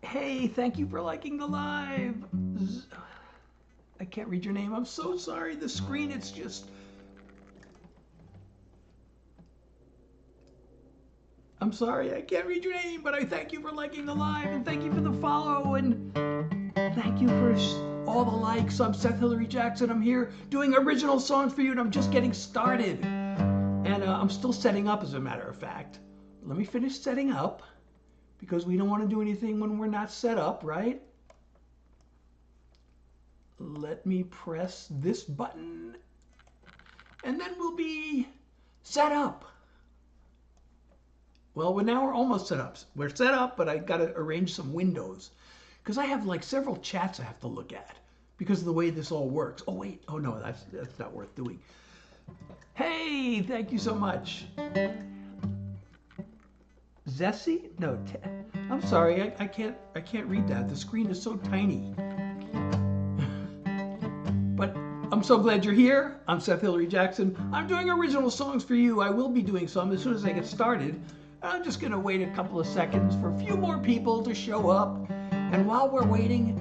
Hey, thank you for liking the live. I can't read your name. I'm so sorry. The screen, it's just. I'm sorry, I can't read your name, but I thank you for liking the live and thank you for the follow and thank you for all the likes. I'm Seth Hilary Jackson. I'm here doing original songs for you and I'm just getting started. And I'm still setting up, as a matter of fact. Let me finish setting up because we don't want to do anything when we're not set up, right? Let me press this button and then we'll be set up. Well, now we're almost set up. We're set up, but I got to arrange some windows because I have like several chats I have to look at because of the way this all works. Oh, wait. Oh, no, that's not worth doing. Hey, thank you so much. Zessie? No, I'm sorry. I can't read that. The screen is so tiny. But I'm so glad you're here. I'm Seth Hilary Jackson. I'm doing original songs for you. I will be doing some as soon as I get started. I'm just going to wait a couple of seconds for a few more people to show up. And while we're waiting,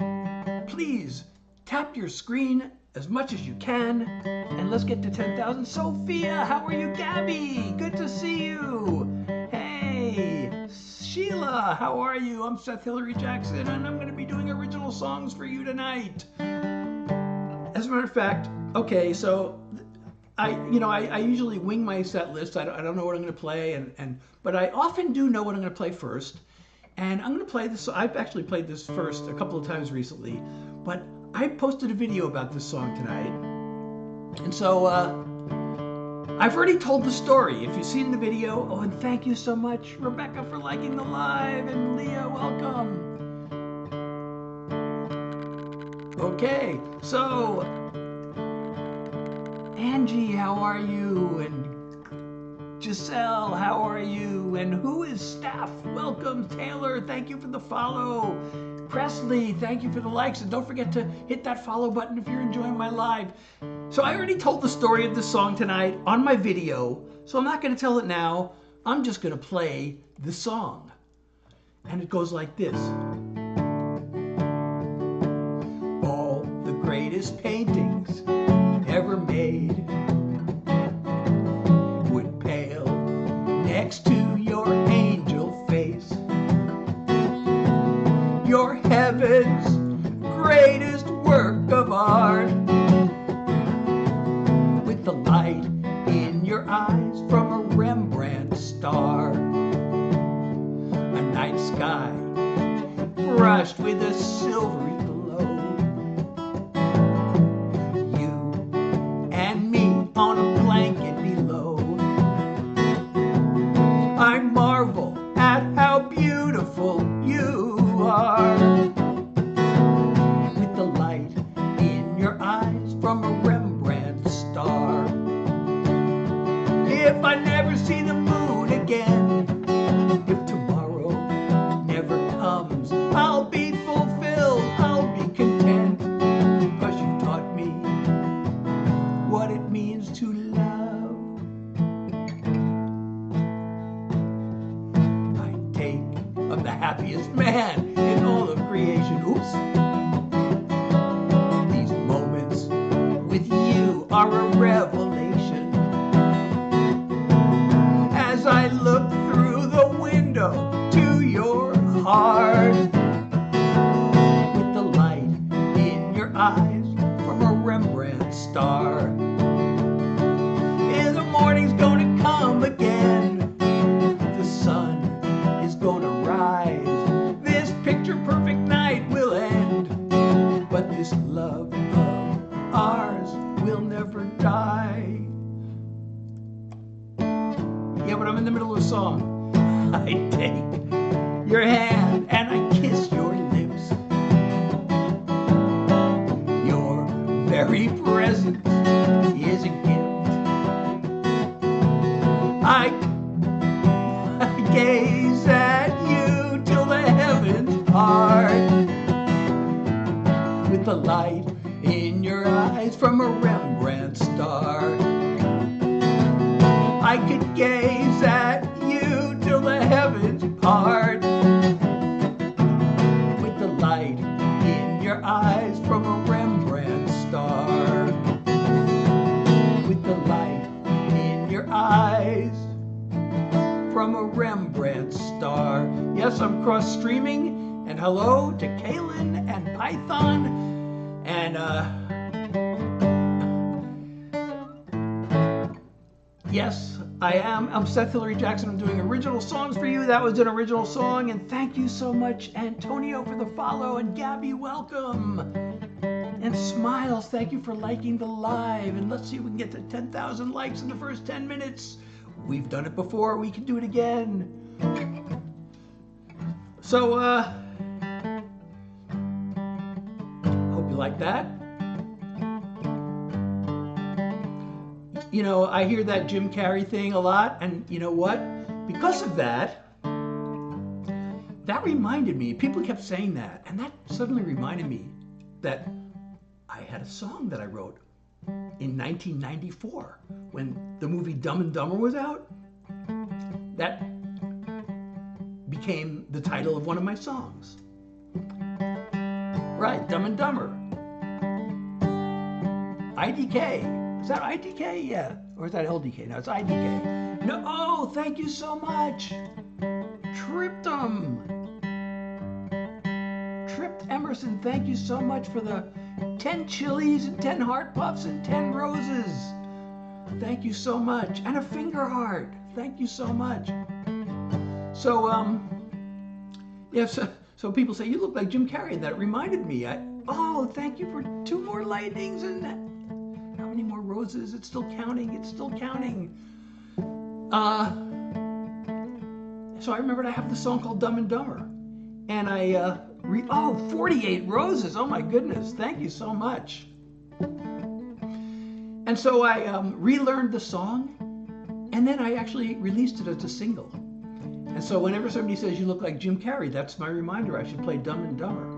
please tap your screen as much as you can. And let's get to 10,000. Sophia, how are you? Gabby, good to see you. Hey, Sheila, how are you? I'm Seth Hilary Jackson, and I'm going to be doing original songs for you tonight. As a matter of fact, okay, so I usually wing my set list. I don't know what I'm going to play, but I often do know what I'm going to play first. And I'm going to play this. I've actually played this first a couple of times recently, but I posted a video about this song tonight. And so I've already told the story. If you've seen the video, oh, and thank you so much, Rebecca, for liking the live, and Leah, welcome. Okay, so Angie, how are you? And Giselle, how are you? And who is staff? Welcome. Taylor, thank you for the follow. Presley, thank you for the likes. And don't forget to hit that follow button if you're enjoying my live. So I already told the story of this song tonight on my video, so I'm not going to tell it now. I'm just going to play the song. And it goes like this. All the greatest paintings ever made would pale next to your angel face. Your heaven's greatest work of art, with the light in your eyes from a Rembrandt Star. A night sky brushed with a silvery glow. You and me on a blanket below. I marvel at how beautiful you are, with the light in your eyes from a Rembrandt Star. If I never see the moon again, if tomorrow never comes, I'll be fulfilled, I'll be content, because you've taught me what it means to love. I take of the happiest man in all of creation. Oops. These moments with you are a revelation. As I look through the window to your heart, with the light in your eyes from a Rembrandt Star. The morning's gonna come again, the sun is gonna rise, this picture-perfect night will end, but this love of ours will never die. Yeah, but I'm in the middle of a song. I take your hand and I kiss your lips. Your very presence is a gift. I gaze at you till the heavens part, with the light in your eyes from a Rembrandt Star. I could gaze at you till the heavens part, Yes, I'm cross-streaming. And hello to Kaylin and Python. And yes, I am. I'm Seth Hilary Jackson. I'm doing original songs for you. That was an original song. And thank you so much, Antonio, for the follow. And Gabby, welcome. And Smiles, thank you for liking the live. And let's see if we can get to 10,000 likes in the first 10 minutes. We've done it before. We can do it again. So, hope you like that. You know, I hear that Jim Carrey thing a lot, and you know what? Because of that, that reminded me, people kept saying that, and that suddenly reminded me that I had a song that I wrote in 1994 when the movie Dumb and Dumber was out. That became the title of one of my songs. Right, Dumb and Dumber. IDK. Is that IDK? Yeah. Or is that LDK? No, it's IDK. No, oh, thank you so much. Tripped Emerson, thank you so much for the 10 chilies and 10 heart puffs and 10 roses. Thank you so much. And a finger heart. Thank you so much. So, yeah, so people say, you look like Jim Carrey, and that reminded me. Oh, thank you for 2 more lightnings and how many more roses? It's still counting. It's still counting. So I remembered I have this song called Dumb and Dumber. And I, 48 roses. Oh my goodness. Thank you so much. And so I relearned the song, and then I actually released it as a single. And so whenever somebody says you look like Jim Carrey, that's my reminder I should play Dumb and Dumber.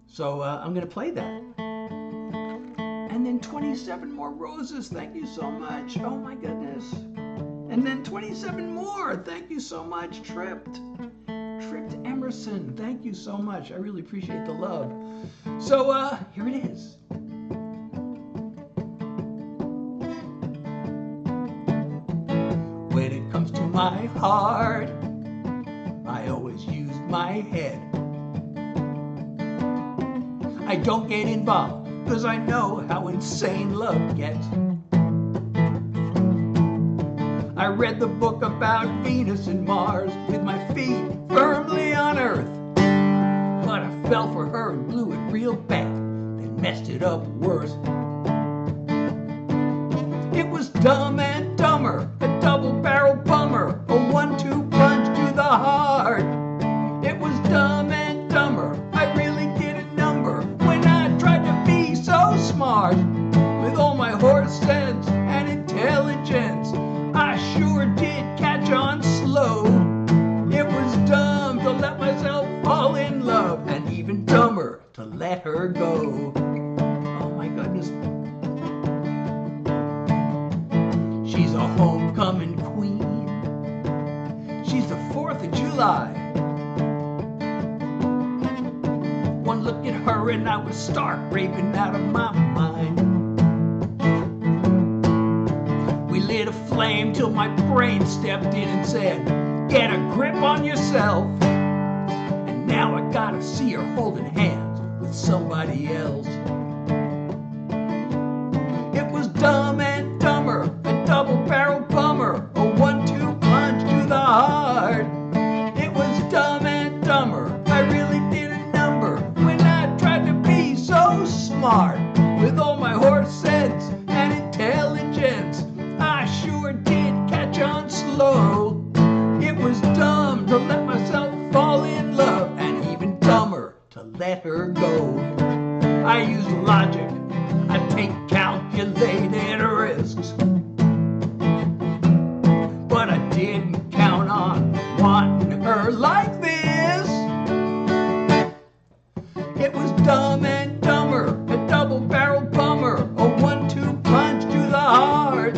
So I'm going to play that. And then 27 more roses. Thank you so much. Oh my goodness. And then 27 more. Thank you so much. Tripped Emerson. Thank you so much. I really appreciate the love. So here it is. When it comes to my heart, I always use my head. I don't get involved because I know how insane love gets. I read the book about Venus and Mars with my feet firmly on Earth. But I fell for her and blew it real bad, then messed it up worse. It was Dumb and Dumber, a double-barrel bummer, a 1-2 punch to the heart. It was Dumb and Dumber, I really did a number when I tried to be so smart. With all my horse sense and intelligence, I sure did catch on slow. It was dumb to let myself fall in love, and even dumber to let her go. Oh my goodness. She's a homecoming queen. She's the 4th of July. One look at her and I was stark raving out of my mind. We lit a flame till my brain stepped in and said, get a grip on yourself. And now I gotta see her holding hands with somebody else. It was Dumb and Dumber, a double-barrel bummer, a 1-2 punch to the heart. It was Dumb and Dumber, I really did a number when I tried to be so smart. With all my horse sense and intelligence, I sure did catch on slow. It was dumb to let myself fall in love, and even dumber to let her go. I used logic, I take calculated risks, but I didn't count on wanting her like this. It was Dumb and Dumber, a double-barrel bummer, a 1-2 punch to the heart.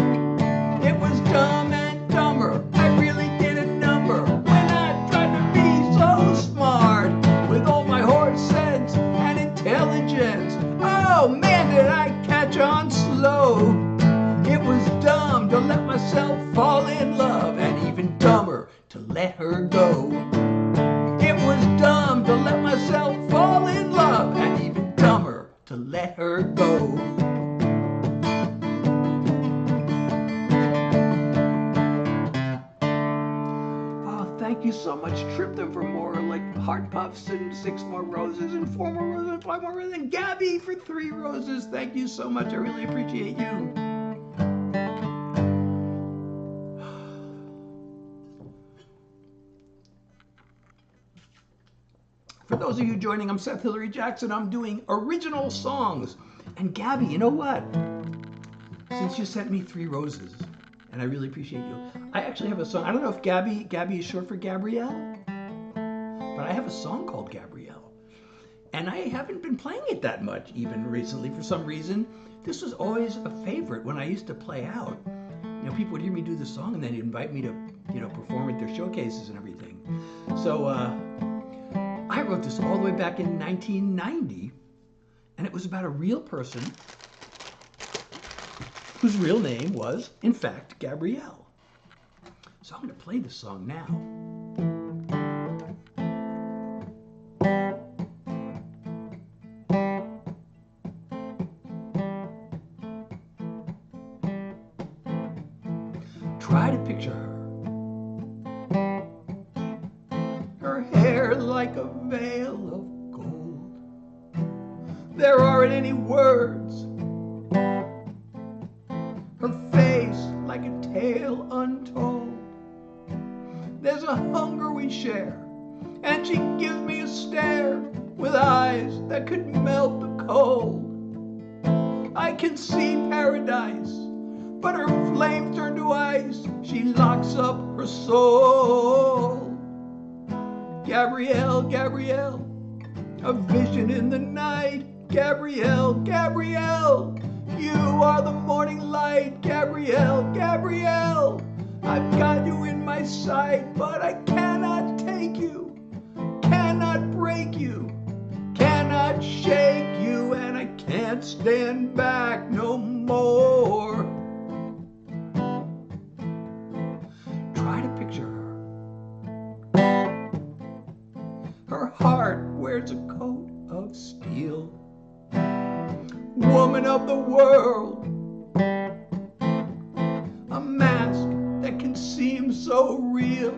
It was Dumb and Dumber, I really did a number when I tried to be so smart. With all my horse sense and intelligence, oh man, did I catch on slow. It was dumb to let myself fall in love, and even dumber to let her go. let her go. Thank you so much. Trip them for more, like heart puffs and 6 more roses and 4 more roses and 5 more roses. And Gabby for 3 roses. Thank you so much. I really appreciate you. For those of you joining, I'm Seth Hilary Jackson. I'm doing original songs. And Gabby, you know what? Since you sent me 3 roses, and I really appreciate you. I actually have a song. I don't know if Gabby is short for Gabrielle, but I have a song called Gabrielle. And I haven't been playing it that much even recently for some reason. This was always a favorite when I used to play out. You know, people would hear me do the song and then they'd invite me to, you know, perform at their showcases and everything. So I wrote this all the way back in 1990, and it was about a real person whose real name was, in fact, Gabrielle. So I'm going to play this song now. Try to picture her. Her hair like a veil of gold. There aren't any words. Her face like a tale untold. There's a hunger we share, and she gives me a stare with eyes that could melt the cold. I can see paradise, but her flames turn to ice. She locks up her soul. Gabrielle, Gabrielle, a vision in the night. Gabrielle, Gabrielle, you are the morning light. Gabrielle, Gabrielle, I've got you in my sight, but I cannot take you, cannot break you, cannot shake you, and I can't stand back no more. Try to picture her. Her heart wears a coat of steel. Woman of the world, a mask that can seem so real.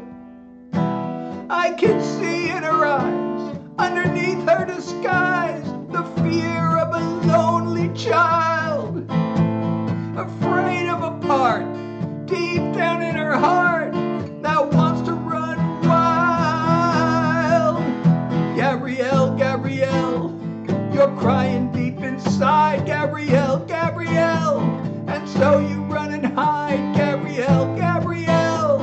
I can see in her eyes, underneath her disguise, the fear of a lonely child, afraid of a part deep down in her heart that wants to run wild. Gabrielle, Gabrielle, you're crying deep inside. Gabrielle, Gabrielle, and so you run and hide. Gabrielle, Gabrielle,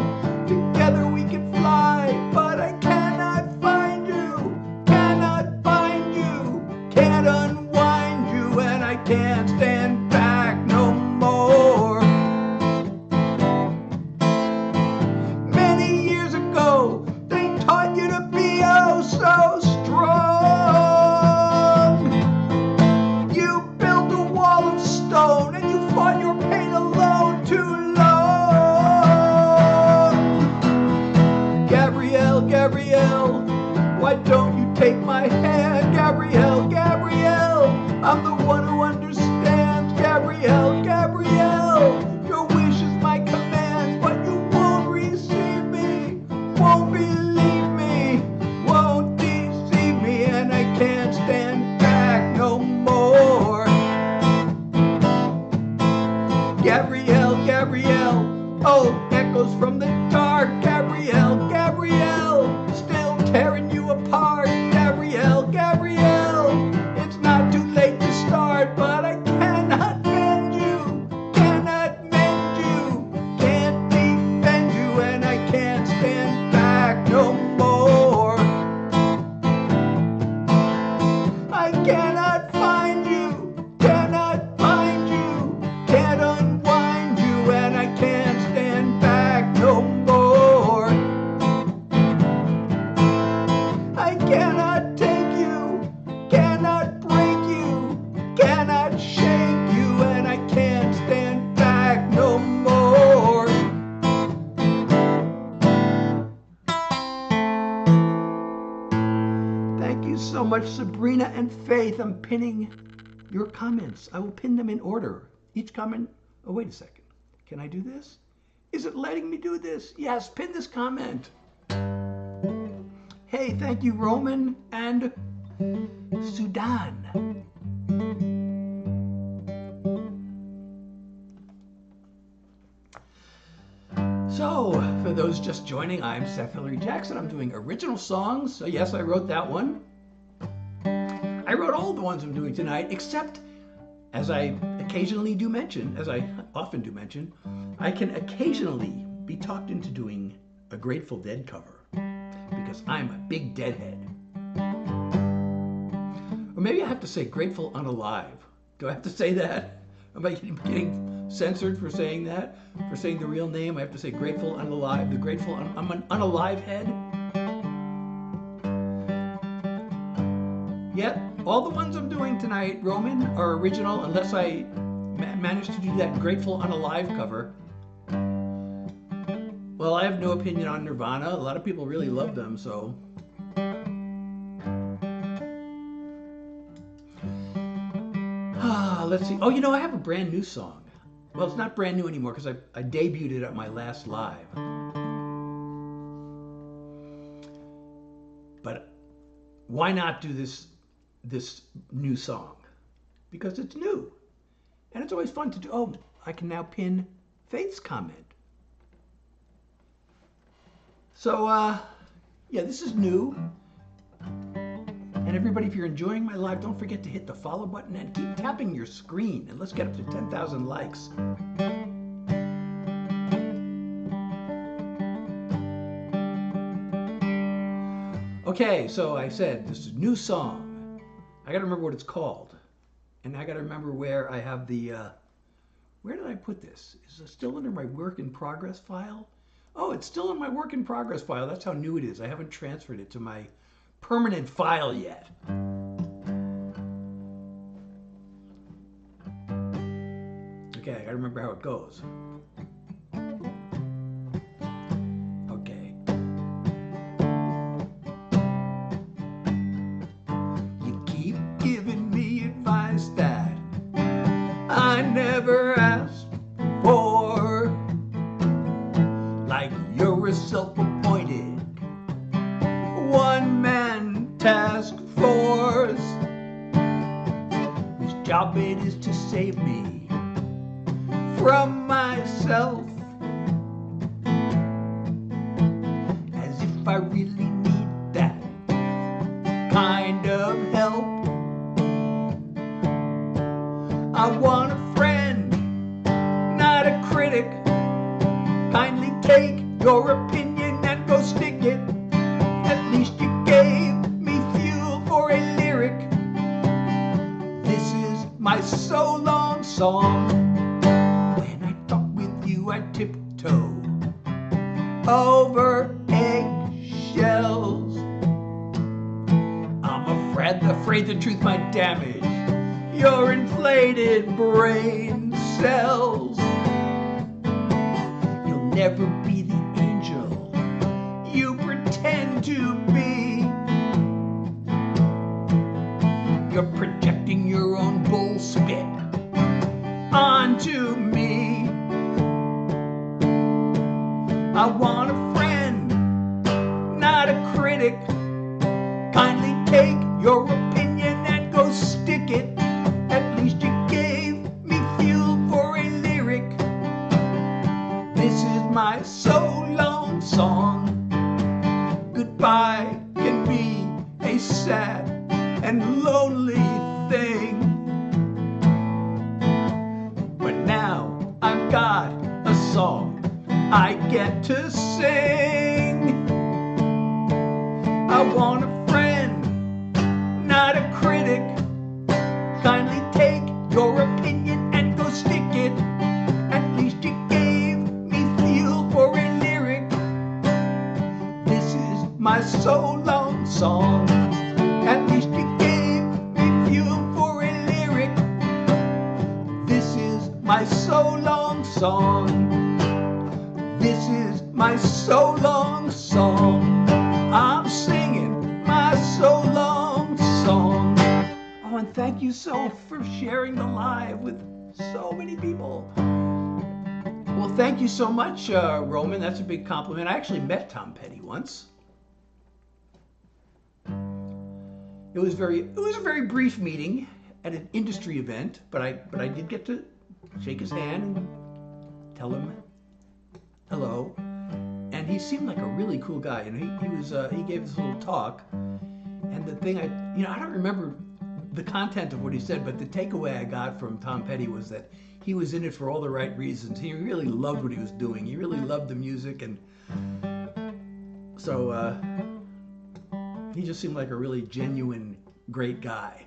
together we can fly, but I cannot find you, cannot find you, can't unwind you, and I can't stand back no more. Many years ago, they taught you to be oh so strong. You built a wall of stone and you fought your pain alone too long. Gabrielle, Gabrielle, why don't you take my hand? Gabrielle, Gabrielle, I'm the one who understands. Gabrielle, Gabrielle, your wish is my command, but you won't receive me, won't believe me, won't deceive me, and I can't stand back no more. Gabrielle, Gabrielle, oh, echoes from the dark. Gabrielle, Gabrielle, still tearing you apart. Gabrielle, Gabrielle, it's not too late to start, but I cannot bend you, cannot mend you, can't defend you, and I can't stand back no more. I cannot find you, cannot find you, can't unwind you, and I can't stand back no more. I cannot take you, cannot break you, cannot shake you, and I can't stand back no more. Thank you so much, Sabrina and Faith. I'm pinning your comments. I will pin them in order. Each comment, oh, wait a second. Can I do this? Is it letting me do this? Yes, pin this comment. Hey, thank you, Roman and Sudan. So, for those just joining, I'm Seth Hilary Jackson. I'm doing original songs. So yes, I wrote that one. I wrote all the ones I'm doing tonight, except, as I occasionally do mention, as I often do mention, I can occasionally be talked into doing a Grateful Dead cover, because I'm a big Deadhead. Or maybe I have to say Grateful Unalive. Do I have to say that? Am I getting censored for saying that? For saying the real name? I have to say Grateful Unalive. The Grateful, I'm an unalive head? Yet, all the ones I'm doing tonight, Roman, are original, unless I manage to do that Grateful Unalive cover. Well, I have no opinion on Nirvana. A lot of people really love them, so. Let's see. Oh, you know, I have a brand new song. Well, it's not brand new anymore because I debuted it at my last live. But why not do this new song? Because it's new. And it's always fun to do. Oh, I can now pin Faith's comment. So, yeah, this is new. And everybody, if you're enjoying my live, don't forget to hit the follow button and keep tapping your screen. And let's get up to 10,000 likes. Okay, so I said this is a new song. I got to remember what it's called. And I got to remember where I have the, where did I put this? Is it still under my work in progress file? Oh, it's still in my work in progress file. That's how new it is. I haven't transferred it to my permanent file yet. Okay, I gotta remember how it goes. Okay. You keep giving me advice that I never asked for, like you're a self-appointed one-man task force whose job it is to save me from myself, as if I really need that kind of help. I want a friend, not a critic. Kindly take your opinion and go stick it. At least you gave me fuel for a lyric. This is my so long song. When I talk with you, I tiptoe over eggshells. I'm afraid the truth might damage your inflated brain cells. You'll never be the angel you pretend to be. You're projecting your own bull spit onto me. I want a friend, not a critic. Kindly take your opinion and go stick it. At least you gave me fuel for a lyric. This is my so long song. Goodbye can be a sad and lonely thing, but now I've got a song I get to sing. I want a friend, not a critic. Kindly take your opinion and go stick it. At least you gave me fuel for a lyric. This is my so long song. At least you gave me fuel for a lyric. This is my so long song. This is my so long song. I'm singing my so long song. Oh, and thank you you so for sharing the live with so many people. Well, thank you so much, Roman. That's a big compliment. I actually met Tom Petty once. It was a very brief meeting at an industry event, but I did get to shake his hand and tell him hello. And he seemed like a really cool guy. You know, he gave this little talk, and the thing I don't remember the content of what he said, but the takeaway I got from Tom Petty was that he was in it for all the right reasons. He really loved what he was doing. He really loved the music, and so he just seemed like a really genuine, great guy.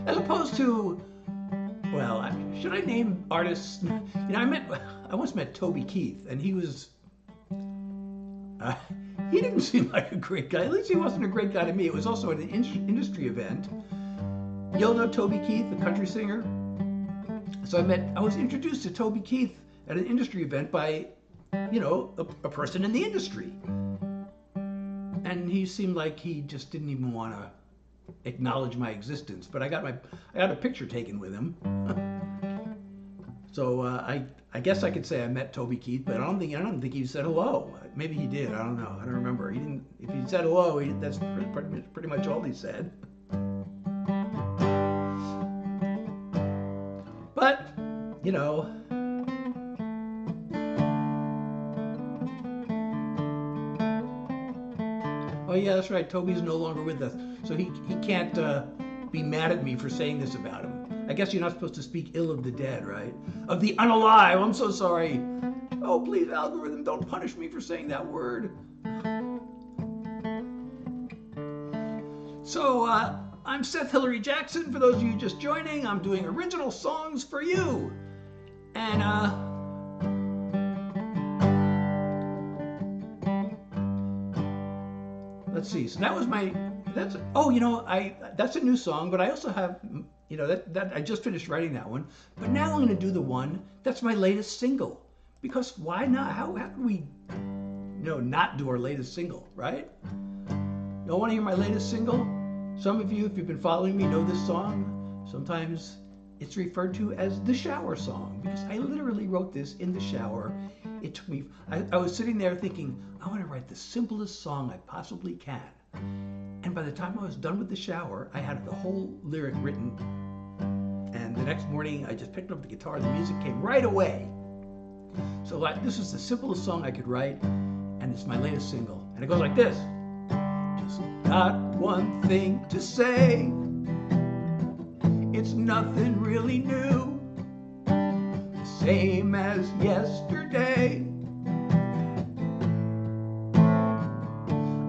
As opposed to, well, should I name artists? You know, I once met Toby Keith, and he didn't seem like a great guy. At least he wasn't a great guy to me. It was also at an industry event. You'll know Toby Keith, the country singer. So I was introduced to Toby Keith at an industry event by, you know, a person in the industry. And he seemed like he just didn't even want to acknowledge my existence. But I got a picture taken with him. So I guess I could say I met Toby Keith, but I don't think he said hello. Maybe he did. I don't know. I don't remember. He didn't. If he said hello, that's pretty much all he said. But you know, oh yeah, that's right. Toby's no longer with us, so he can't be mad at me for saying this about him. I guess you're not supposed to speak ill of the dead, right? Of the unalive. I'm so sorry. Oh, please, algorithm, don't punish me for saying that word. So, I'm Seth Hilary Jackson. For those of you just joining, I'm doing original songs for you. And, let's see. So that was that's a new song, but I also have, you know, that I just finished writing that one. But now I'm going to do the one that's my latest single. Because why not? How can we, you know, not do our latest single, right? You want to hear my latest single? Some of you, if you've been following me, know this song. Sometimes it's referred to as the shower song, because I literally wrote this in the shower. It took me, I was sitting there thinking, I want to write the simplest song I possibly can. And by the time I was done with the shower, I had the whole lyric written. And the next morning, I just picked up the guitar, the music came right away. So this is the simplest song I could write, and it's my latest single. And it goes like this. Just got one thing to say. It's nothing really new. The same as yesterday.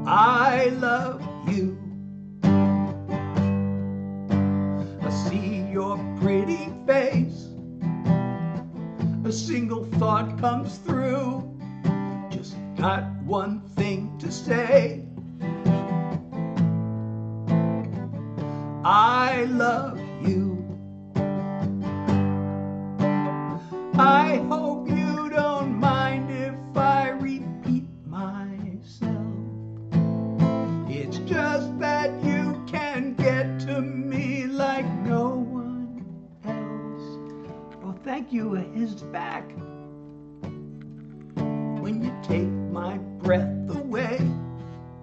I love you. I see your pretty face. A single thought comes through. Just got one thing to say. I love you. I hope you don't mind if I repeat myself. It's just that you can get to me like no one else. Oh, thank you is back. When you take my breath away,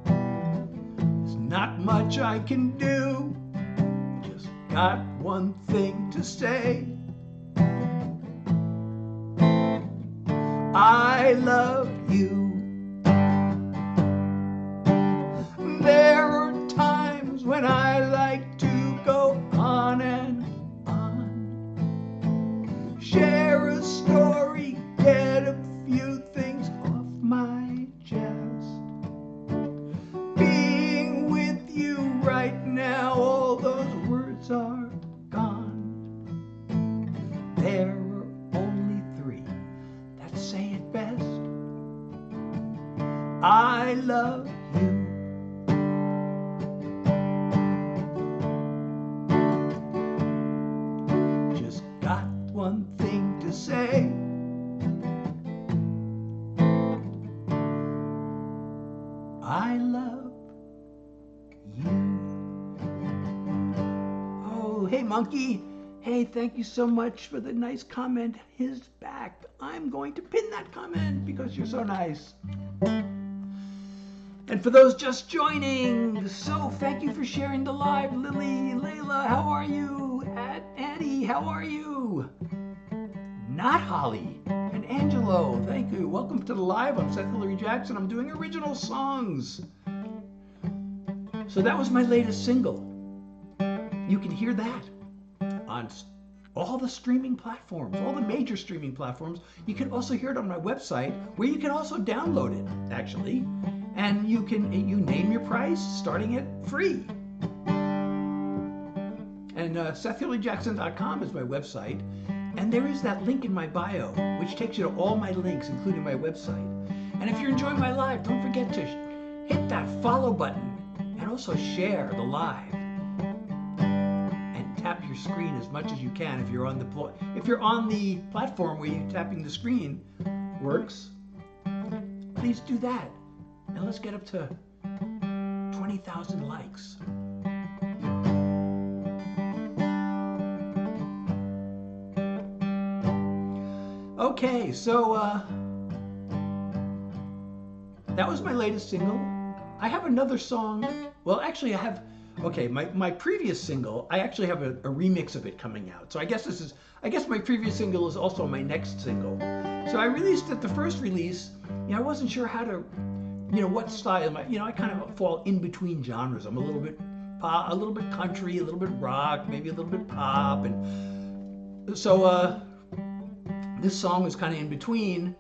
there's not much I can do. Just got one thing to say. I love you. There are times when I like to go on and on. Share a story, get a few things off my chest. Being with you right now, all those words are gone. There are only three that say it best. I love you. Just got one thing to say. I I love you. Oh, hey, Monkey. Hey, thank you so much for the nice comment. His back. I'm going to pin that comment because you're so nice. And for those just joining, so thank you for sharing the live. Lily, Layla, how are you? Annie, how are you? Not Holly and Angelo, thank you. Welcome to the live. I'm Seth Hilary Jackson. I'm doing original songs. So that was my latest single. You can hear that on all the streaming platforms, all the major streaming platforms. You can also hear it on my website, where you can also download it, actually. And you name your price, starting at free. And SethHilaryJackson.com is my website. And there is that link in my bio, which takes you to all my links, including my website. And if you're enjoying my live, don't forget to hit that follow button and also share the live. And tap your screen as much as you can if you're on the platform where you tapping the screen works. Please do that. And let's get up to 20,000 likes. Okay, so that was my latest single. I have another song. Well, actually, I have. Okay, my previous single. I actually have a remix of it coming out. So I guess my previous single is also my next single. So I released it. The first release. I wasn't sure how to. What style? I kind of fall in between genres. I'm a little bit pop, a little bit country, a little bit rock, maybe a little bit pop, and so this song is kind of in between.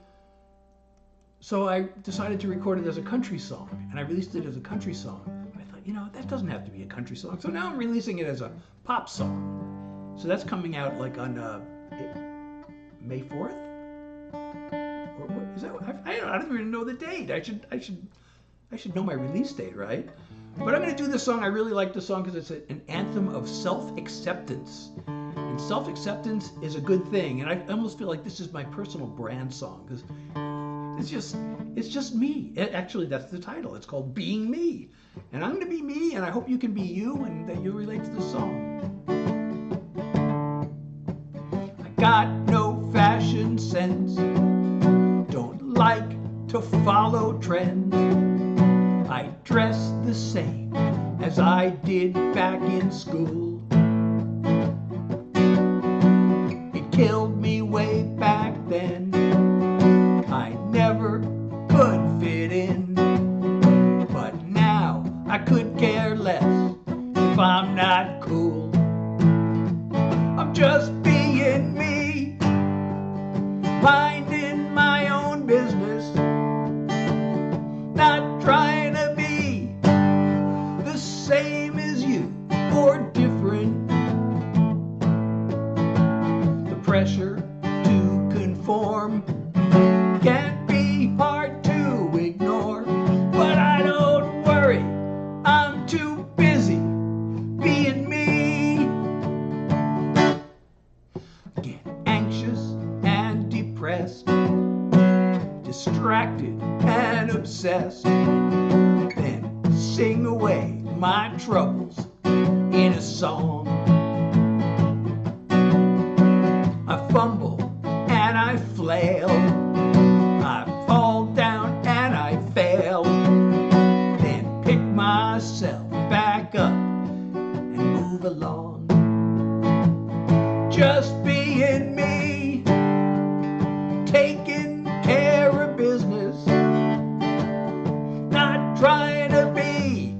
So I decided to record it as a country song, and I released it as a country song. I thought, that doesn't have to be a country song. So now I'm releasing it as a pop song. So that's coming out like on May 4th. Is that? I don't even know the date. I should know my release date, right? But I'm going to do this song. I really like the song because it's an anthem of self-acceptance. And self-acceptance is a good thing. And I almost feel like this is my personal brand song because it's just me. Actually, that's the title. It's called Being Me. And I'm going to be me, and I hope you can be you and that you'll relate to the song. I got no fashion sense. Like to follow trends. I dress the same as I did back in school. It killed me way back then. I never could fit in. But now I could care less if I'm not cool. I'm just being me, minding my own business, not trying to be the same as you or different. The pressure to conform can be hard to ignore, but I don't worry, I'm too busy being me. Get anxious and depressed, distracted and obsessed, then sing away my troubles in a song. I fumble and I flail, I fall down and I fail, then pick myself back up and move along. Just being me, taking care of business, not trying to be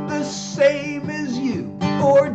the same as you or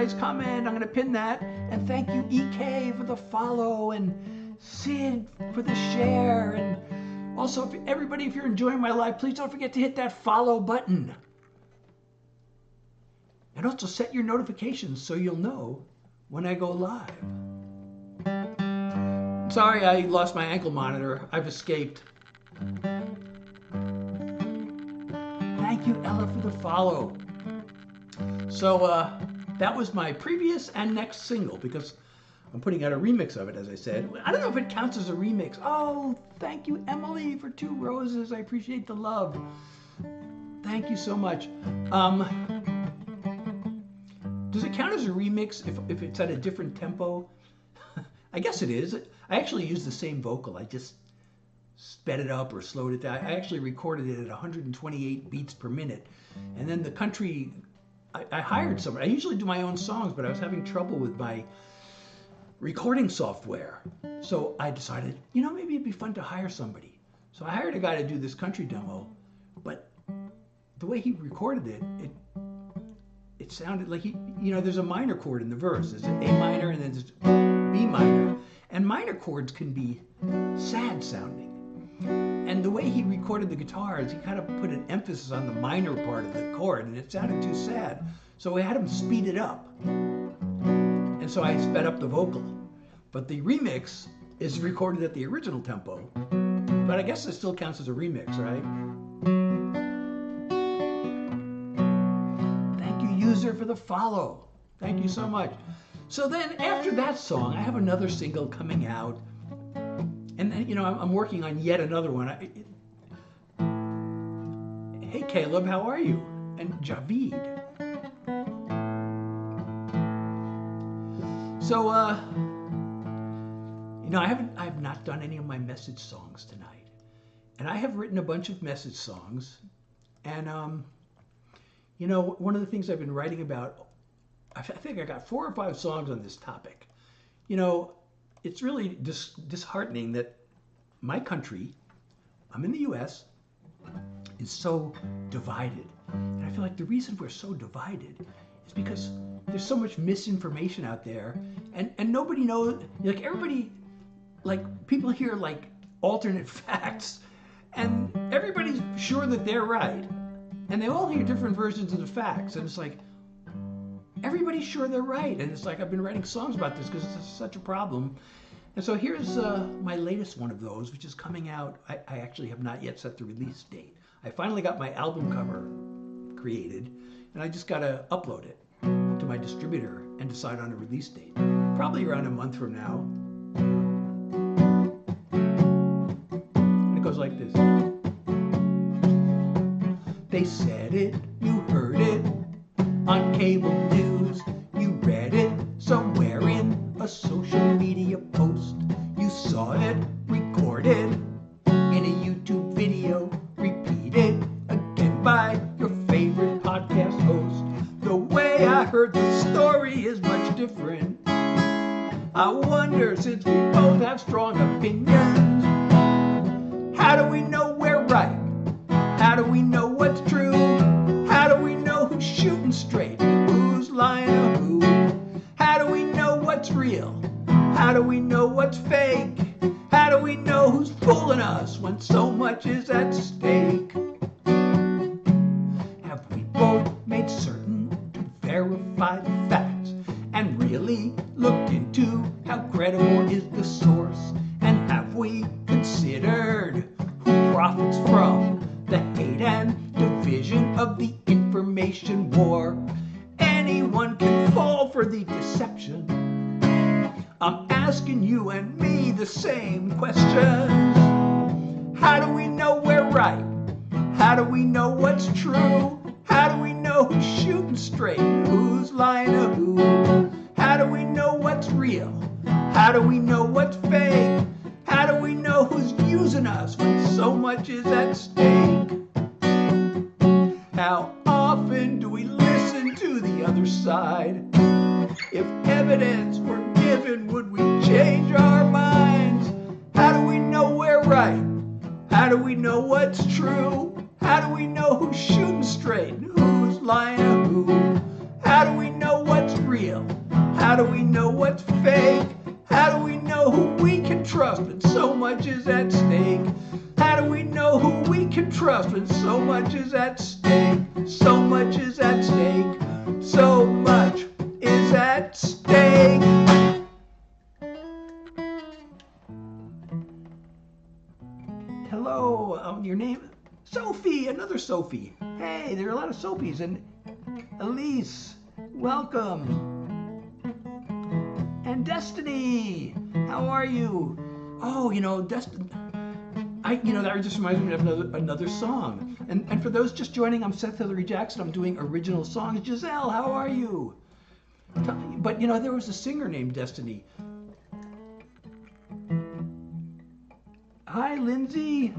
nice comment. I'm going to pin that. And thank you, EK, for the follow, and Sid for the share. And also, if you're enjoying my live, please don't forget to hit that follow button. And also set your notifications so you'll know when I go live. Sorry, I lost my ankle monitor. I've escaped. Thank you, Ella, for the follow. So that was my previous and next single, because I'm putting out a remix of it, as I said. I don't know if it counts as a remix. Oh, thank you, Emily, for 2 roses. I appreciate the love. Thank you so much. Does it count as a remix if it's at a different tempo? I guess it is. I actually used the same vocal. I just sped it up or slowed it down. I actually recorded it at 128 beats per minute. And then the country, I hired someone. I usually do my own songs, but I was having trouble with my recording software. So I decided, maybe it'd be fun to hire somebody. So I hired a guy to do this country demo, but the way he recorded it sounded like there's a minor chord in the verse. There's an A minor and then there's B minor. And minor chords can be sad sounding. And the way he recorded the guitars, he kind of put an emphasis on the minor part of the chord, and it sounded too sad. So I had him speed it up. And so I sped up the vocal. But the remix is recorded at the original tempo. But I guess it still counts as a remix, right? Thank you, user, for the follow. Thank you so much. So then after that song, I have another single coming out. And then, I'm working on yet another one. Hey, Caleb, how are you? And Javid. So, I have not done any of my message songs tonight. And I have written a bunch of message songs. And, one of the things I've been writing about, I think I got 4 or 5 songs on this topic. It's really disheartening that my country, I'm in the U.S., is so divided. And I feel like the reason we're so divided is because there's so much misinformation out there, and nobody knows, everybody, people hear, alternate facts, and everybody's sure that they're right. And they all hear different versions of the facts, and it's like, everybody's sure they're right. And it's like, I've been writing songs about this because it's such a problem. And so here's my latest one of those, which is coming out. I actually have not yet set the release date. I finally got my album cover created, and I just got to upload it to my distributor and decide on a release date. Probably around a month from now. And it goes like this. They said it, you heard it on cable news. You read it somewhere in a social media post. You saw it recorded in a YouTube video, repeated again by your favorite podcast host. The way I heard the story is much different. I wonder, since we both have strong opinions, how do we know we're right? How do we know what's true? How do we know who's shooting straight and who's lying to who? How do we know what's real? How do we know what's fake? How do we know who's fooling us when so much is at stake? Have we both made certain to verify the facts and really looked into how credible is the source? And have we considered who profits from the hate and division of the information war? Anyone can fall for the deception. I'm asking you and me the same questions. How do we know we're right? How do we know what's true? How do we know who's shooting straight and who's lying to who? How do we know what's real? How do we know what's fake? How do we know who's using us when so much is at stake? How often do we listen to the other side? If evidence were given, would we change our minds? How do we know we're right? How do we know what's true? How do we know who's shooting straight and who's lying to who? How do we know what's real? How do we know what's fake? How do we know who we can trust when so much is at stake? How do we know who we can trust when so much is at stake? So much is at stake. So much is at stake. Hello, your name? Sophie, another Sophie. Hey, there are a lot of Sophies. And Elise, welcome. And Destiny, how are you? Oh, Destiny. That just reminds me of another song. And for those just joining, I'm Seth Hilary Jackson. I'm doing original songs. Giselle, how are you? But there was a singer named Destiny. Hi, Lindsay.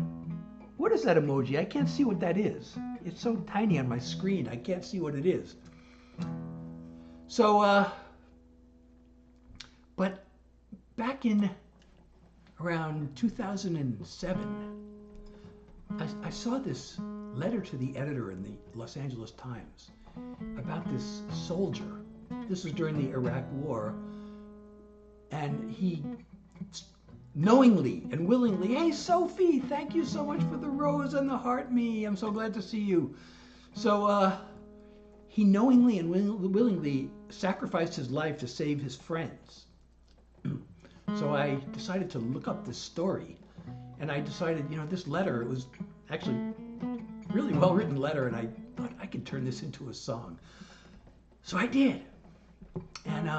What is that emoji? I can't see what that is. It's so tiny on my screen. I can't see what it is. So, but back in around 2007, I saw this letter to the editor in the Los Angeles Times about this soldier. This was during the Iraq War, and he knowingly and willingly, hey Sophie, thank you so much for the rose and the heart me. I'm so glad to see you. So he knowingly and willingly sacrificed his life to save his friends. So I decided to look up this story, and I decided, this letter, it was actually a really well-written letter, and I thought I could turn this into a song. So I did. And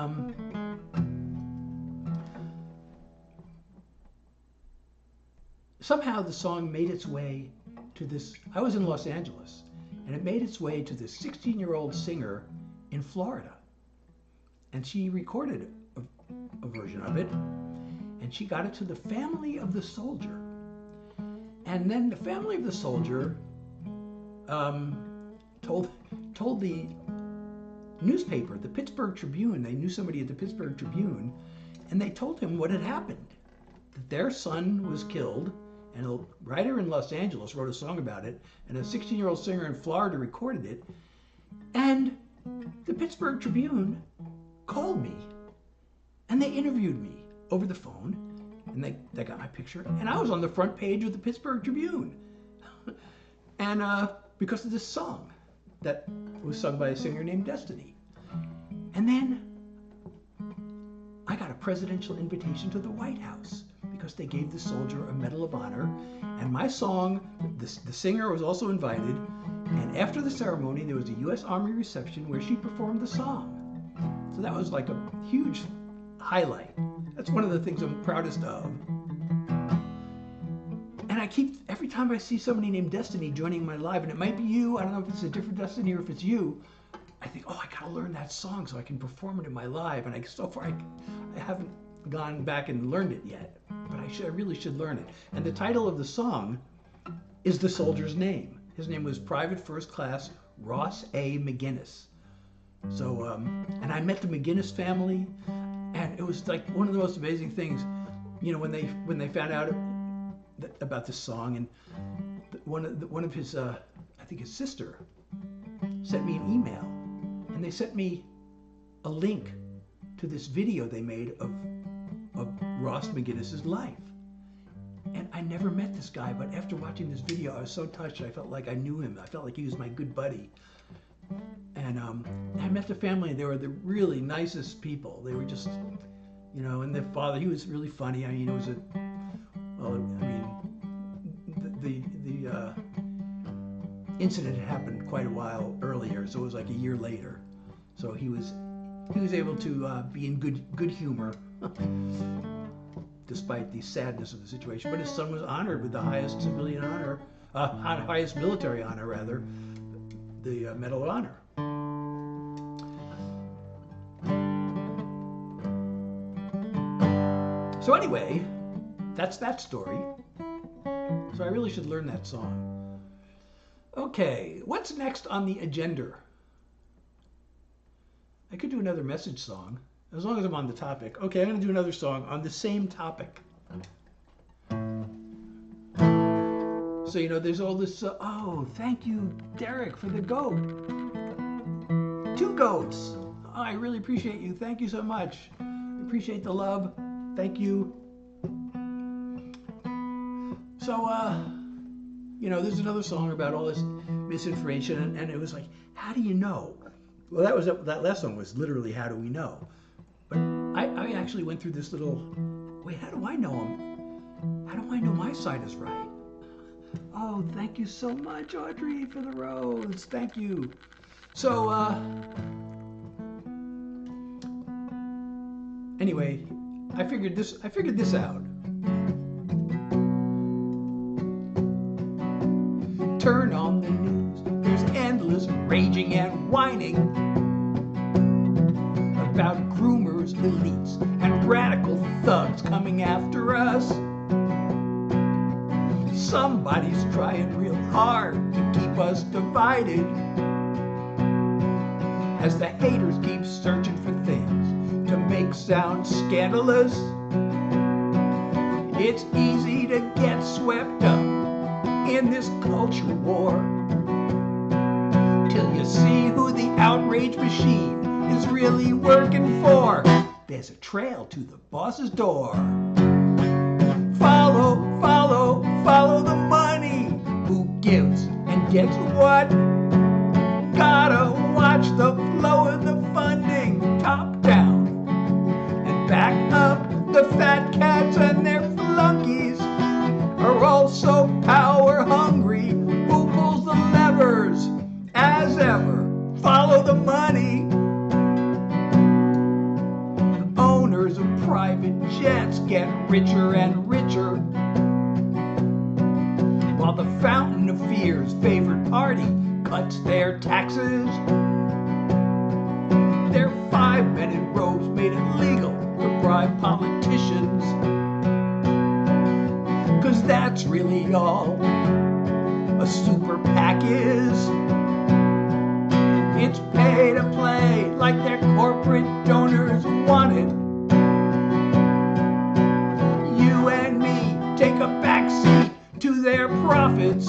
somehow the song made its way to this. I was in Los Angeles, and it made its way to this 16-year-old singer in Florida. And she recorded a version of it, and she got it to the family of the soldier. And then the family of the soldier told the newspaper, the Pittsburgh Tribune. They knew somebody at the Pittsburgh Tribune, and they told him what had happened, that their son was killed, and a writer in Los Angeles wrote a song about it, and a 16-year-old singer in Florida recorded it. And the Pittsburgh Tribune called me, and they interviewed me over the phone, and they got my picture, and I was on the front page of the Pittsburgh Tribune. And because of this song that was sung by a singer named Destiny. And then I got a presidential invitation to the White House because they gave the soldier a Medal of Honor. And my song, the singer was also invited. And after the ceremony, there was a U.S. Army reception where she performed the song. So that was like a huge highlight. That's one of the things I'm proudest of. And I keep, every time I see somebody named Destiny joining my live, and it might be you, I don't know if it's a different Destiny or if it's you, I think, oh, I gotta learn that song so I can perform it in my live. And so far, I haven't gone back and learned it yet, but I really should learn it. And the title of the song is the soldier's name. His name was Private First Class Ross A. McGinnis. So, and I met the McGinnis family, and it was like one of the most amazing things, when they found out about this song, and one of his, I think his sister, sent me an email, and they sent me a link to this video they made of Ross McGinnis's life. And I never met this guy, but after watching this video, I was so touched. I felt like I knew him. I felt like he was my good buddy. And I met the family. They were the really nicest people. They were just, and their father, he was really funny. I mean, it was the incident had happened quite a while earlier, so it was like a year later. So he was able to be in good humor despite the sadness of the situation. But his son was honored with the highest civilian honor, highest military honor rather, the Medal of Honor. So anyway, that's that story. So I really should learn that song. Okay, what's next on the agenda? I could do another message song, as long as I'm on the topic. Okay, I'm going to do another song on the same topic. So, there's all this, oh, thank you, Derek, for the goat. 2 goats. I really appreciate you. Thank you so much. I appreciate the love. Thank you. So, there's another song about all this misinformation, and it was like, how do you know? Well, that last song was literally, how do we know? But I actually went through this little, wait, how do I know them? How do I know my side is right? Oh, thank you so much, Audrey, for the rose. Thank you. So, anyway, I figured this out. Turn on the news, there's endless raging and whining about groomers, elites, and radical thugs coming after us. Somebody's trying real hard to keep us divided as the haters keep searching for things to make sound scandalous. It's easy to get swept up in this culture war till you see who the outrage machine is really working for. There's a trail to the boss's door. Follow, follow, follow the money. Who gives and gets what? Gotta watch the flow of the funding, top down and back up. The fat cats and their flunkies are also power hungry. Who pulls the levers? As ever, follow the money. The owners of private jets get richer and richer, while the fountain of fear's favorite party cuts their taxes. Their 5-minute robes made it legal to bribe politicians, 'cause that's really all a super PAC is. It's pay to play like their corporate donors want it. You and me take a backseat to their profits.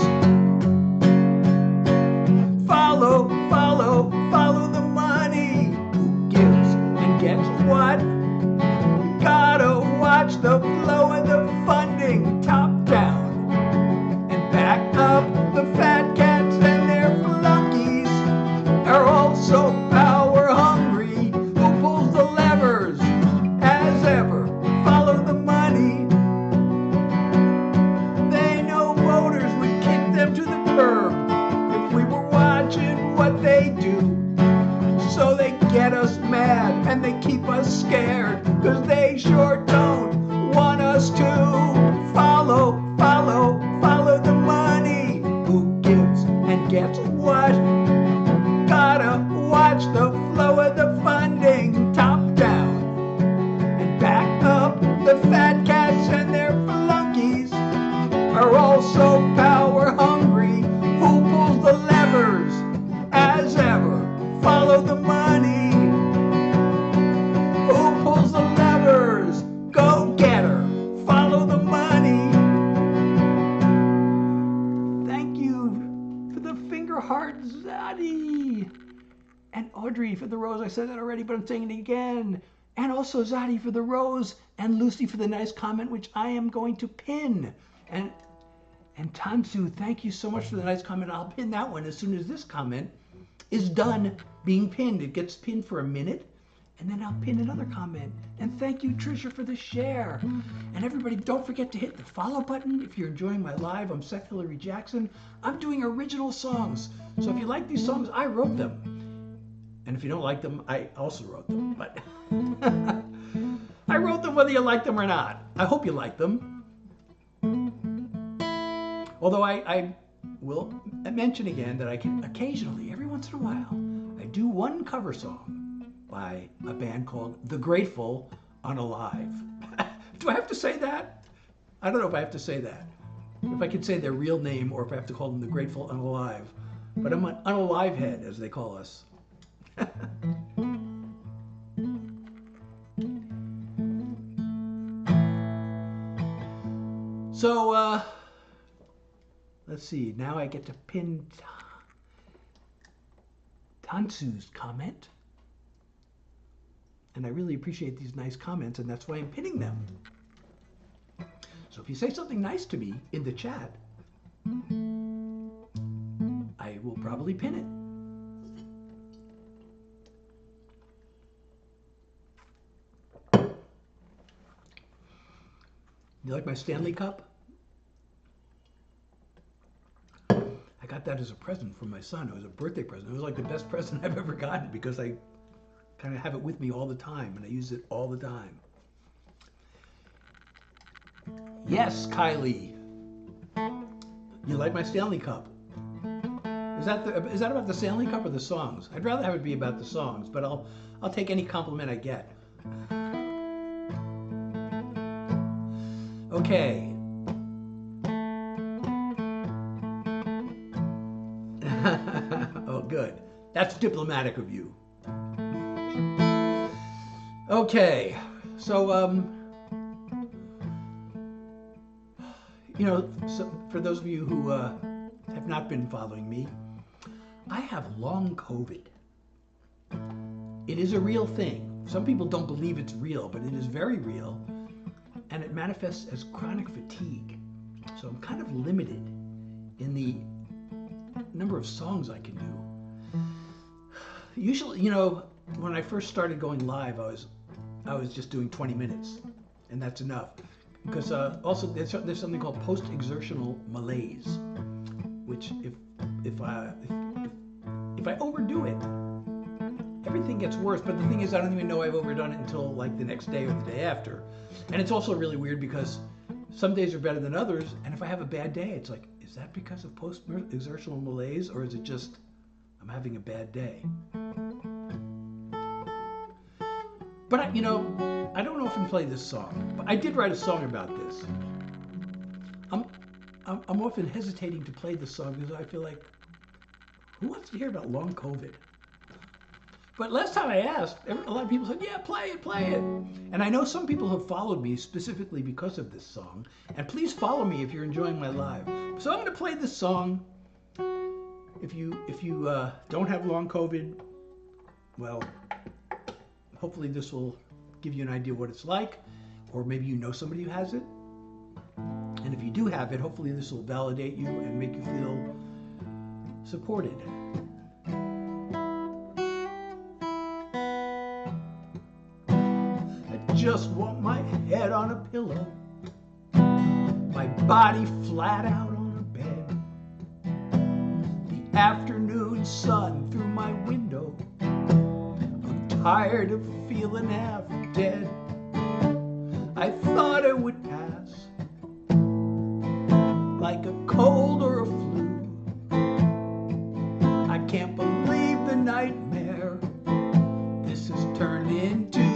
Follow, follow, follow the money. Who gives and gets what? Gotta watch the flow of the funding, top down and back up. The fat cats and their flunkies are also power hungry. Who pulls the levers? As ever, follow the money. They know voters would kick them to the curb if we were watching what they do. So they get us mad and they keep us scared, 'cause they sure don't want us to. Follow, follow, follow the money. Who gives and gets what? Gotta watch the flow of the funding, top down and back up. The fat cats and their flunkies are also power hungry. Who pulls the levers? As ever, follow the money. Who pulls the levers? Go get her. Follow the money. Thank you for the finger heart, Zadie. And Audrey for the rose. I said that already, but I'm saying it again. And also Zadie for the rose, and Lucy for the nice comment, which I am going to pin. And Tansu, thank you so much for the nice comment. I'll pin that one as soon as this comment is done being pinned. It gets pinned for a minute, and then I'll pin another comment. And thank you, Trisha, for the share. And everybody, don't forget to hit the follow button if you're enjoying my live. I'm Seth Hilary Jackson. I'm doing original songs. So if you like these songs, I wrote them. And if you don't like them, I also wrote them. But I wrote them whether you like them or not. I hope you like them. Although I will mention again that I can occasionally, every once in a while, I do one cover song by a band called The Grateful Unalive. Do I have to say that? I don't know if I have to say that. If I could say their real name, or if I have to call them The Grateful Unalive. But I'm an unalive head, as they call us. So, let's see. Now I get to pin Tansu's comment. And I really appreciate these nice comments, and that's why I'm pinning them. So if you say something nice to me in the chat, I will probably pin it. You like my Stanley Cup? I got that as a present from my son. It was a birthday present. It was like the best present I've ever gotten because I kind of have it with me all the time and I use it all the time. Yes, Kylie. You like my Stanley Cup? Is that about the Stanley Cup or the songs? I'd rather have it be about the songs, but I'll take any compliment I get. Okay. Oh, good. That's diplomatic of you. Okay. So, you know, for those of you who have not been following me, I have long COVID. It is a real thing. Some people don't believe it's real, but it is very real. And it manifests as chronic fatigue. So I'm kind of limited in the number of songs I can do. Usually, you know, when I first started going live, I was just doing 20 minutes, and that's enough. Because also there's something called post-exertional malaise, which if I overdo it, everything gets worse. But the thing is, I don't even know I've overdone it until like the next day or the day after. And it's also really weird because some days are better than others, and if I have a bad day, it's like, is that because of post-exertional malaise, or is it just I'm having a bad day? But, you know, I don't often play this song, but I did write a song about this. I'm often hesitating to play this song because I feel like, who wants to hear about long COVID? But last time I asked, a lot of people said, yeah, play it. And I know some people have followed me specifically because of this song. And please follow me if you're enjoying my live. So I'm going to play this song. If you don't have long COVID, well, hopefully this will give you an idea what it's like. Or maybe you know somebody who has it. And if you do have it, hopefully this will validate you and make you feel supported. Just want my head on a pillow, my body flat out on a bed, the afternoon sun through my window. I'm tired of feeling half dead. I thought it would pass like a cold or a flu. I can't believe the nightmare this has turned into.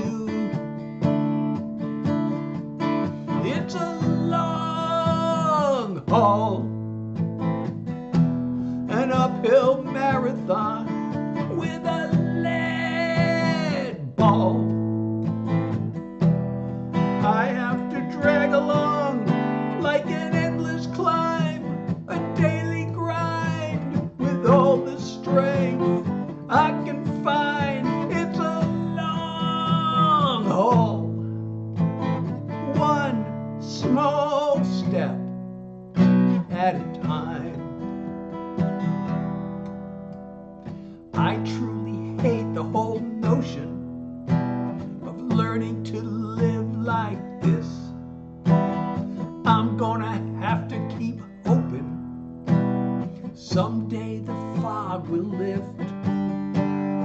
It's a long haul, an uphill marathon with a lead ball. I have to drag along like an endless climb, a daily grind with all the strength I can find. It's a long haul, one small step at a time. I truly hate the whole notion of learning to live like this. I'm gonna have to keep hoping someday the fog will lift.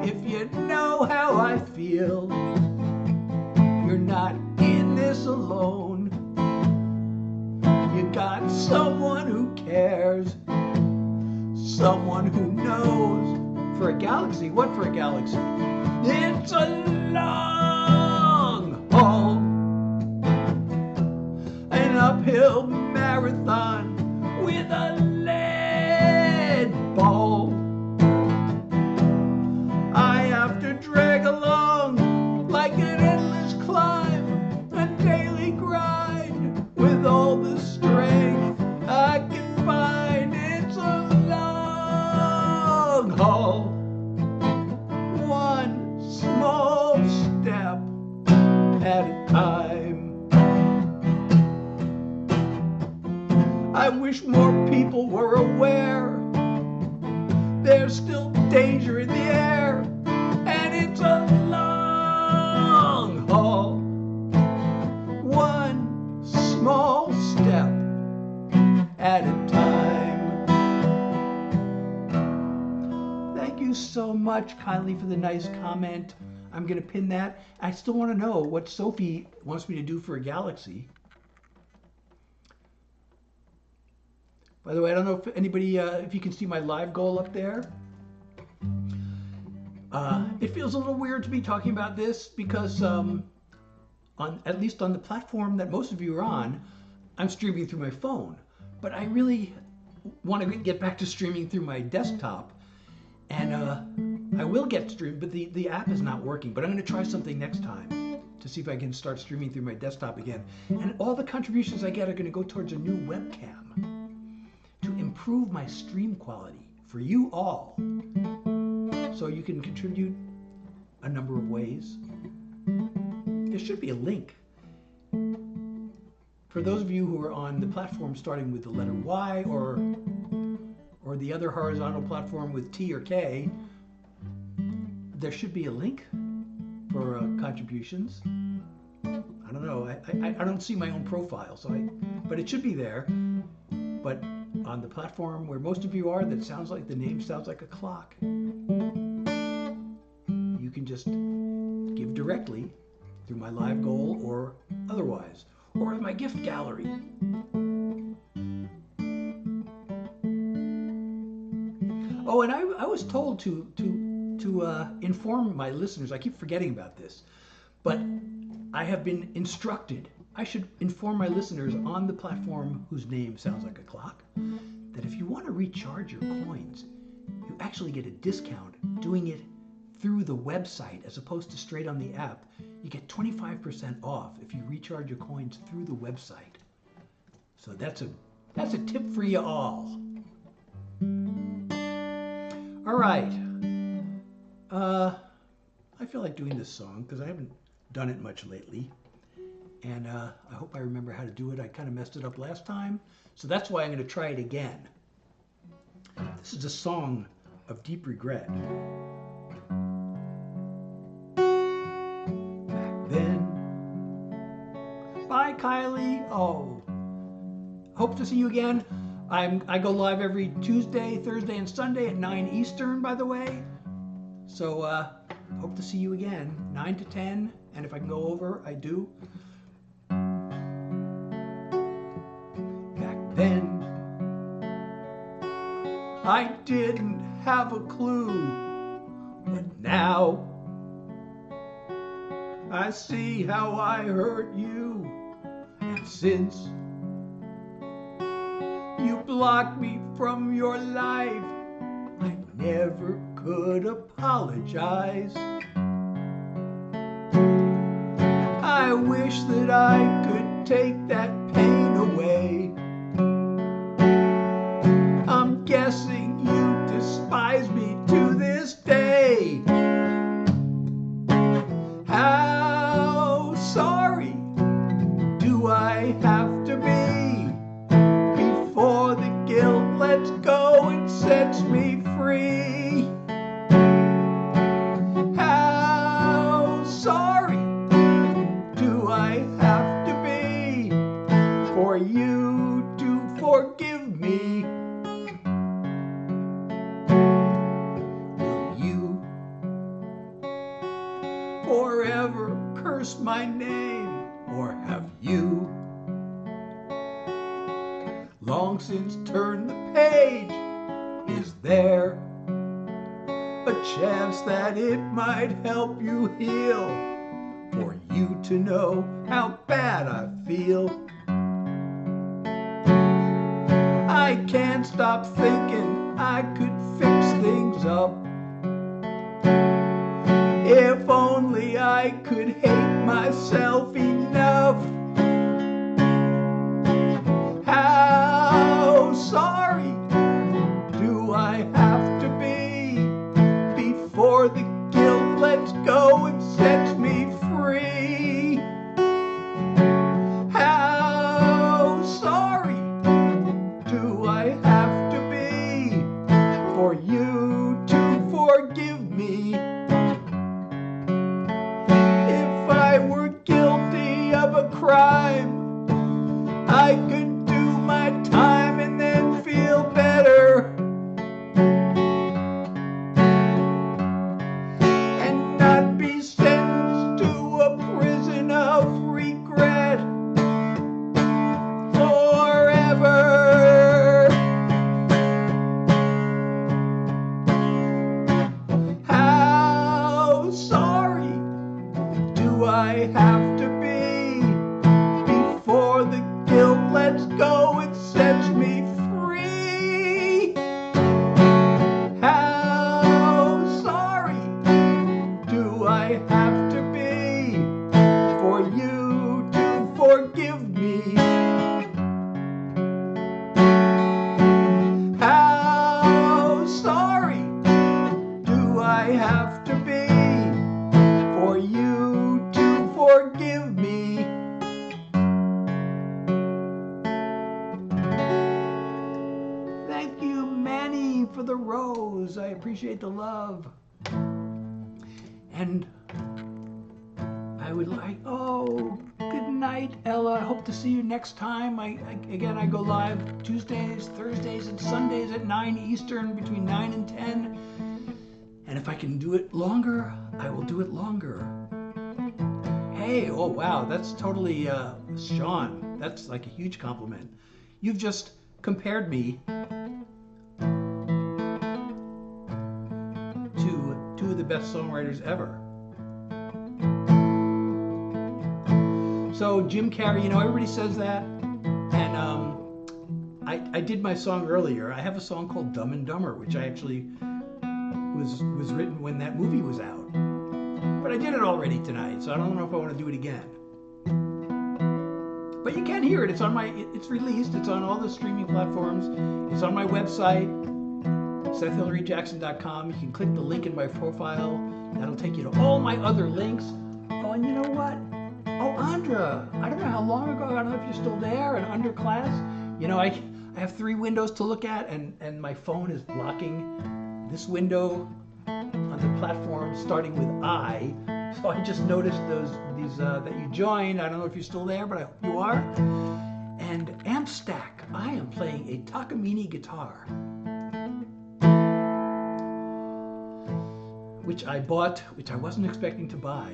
If you know how I feel, you're not in this alone. You got someone who cares, someone who knows. For a galaxy? What for a galaxy? It's a long haul, an uphill marathon with a lead ball. I have to drag along like an endless climb, a daily grind with all the strength I can find. It's a long haul, one small step there's still danger in the air, and it's a long haul. One small step at a time. Thank you so much, Kylie, for the nice comment. I'm going to pin that. I still want to know what Sophie wants me to do for a galaxy. By the way, I don't know if anybody, if you can see my live goal up there. It feels a little weird to be talking about this because at least on the platform that most of you are on, I'm streaming through my phone. But I really want to get back to streaming through my desktop. And I will get streamed, but the app is not working. But I'm going to try something next time to see if I can start streaming through my desktop again. And all the contributions I get are going to go towards a new webcam to improve my stream quality for you all. So you can contribute a number of ways. There should be a link. For those of you who are on the platform starting with the letter Y or the other horizontal platform with T or K, there should be a link for contributions. I don't know. I don't see my own profile, but it should be there. But on the platform where most of you are, that sounds like the name sounds like a clock. You can just give directly through my live goal or otherwise, or my gift gallery. Oh, and I was told to inform my listeners. I keep forgetting about this, but I have been instructed I should inform my listeners on the platform whose name sounds like a clock that if you want to recharge your coins, you actually get a discount doing it through the website as opposed to straight on the app. You get 25% off if you recharge your coins through the website. So that's a tip for you all. All right. I feel like doing this song because I haven't done it much lately. And I hope I remember how to do it. I kind of messed it up last time. So that's why I'm going to try it again. This is a song of deep regret. Back then. Bye, Kylie. Oh. Hope to see you again. I go live every Tuesday, Thursday, and Sunday at 9 Eastern, by the way. So hope to see you again, 9 to 10. And if I can go over, I do. Then I didn't have a clue, but now I see how I hurt you, and since you blocked me from your life, I never could apologize. I wish that I could take that pain away. I'm guessing you despise me to this day. How sorry do I have to be before the guilt lets go and sets me free? How sorry do I have to be for you to forgive me? Forever curse my name, or have you long since turned the page? Is there a chance that it might help you heal, for you to know how bad I feel? I can't stop thinking I could fix things up. If only I could hate myself enough. How sorry do I have to be before the guilt lets go and sets me free? How sorry do I have to be for you crime. I could do my time and then feel better, and not be sentenced to a prison of regret forever. How sorry do I have to be before the guilt lets go and sets me free? How sorry do I have to be for you to forgive me? How sorry do I have to be for you to forgive me? Thank you, Manny, for the rose. I appreciate the love. And I would like, oh, good night, Ella. I hope to see you next time. Again, I go live Tuesdays, Thursdays, and Sundays at 9 Eastern, between 9 and 10. And if I can do it longer, I will do it longer. Hey, oh wow, that's totally, Sean, that's like a huge compliment. You've just compared me to two of the best songwriters ever. So Jim Carrey, you know, everybody says that, and I did my song earlier. I have a song called Dumb and Dumber, which I actually was written when that movie was out. But I did it already tonight, so I don't know if I want to do it again. But you can hear it. It's on it's released. It's on all the streaming platforms. It's on my website, SethHilaryJackson.com. You can click the link in my profile. That'll take you to all my other links. Oh, and you know what? Oh, Andra, I don't know how long ago, I don't know if you're still there and under class. You know, I have 3 windows to look at, and my phone is blocking this window on the platform starting with I. So I just noticed these that you joined. I don't know if you're still there, but I hope you are. And Amp Stack, I am playing a Takamine guitar, which I bought, which I wasn't expecting to buy.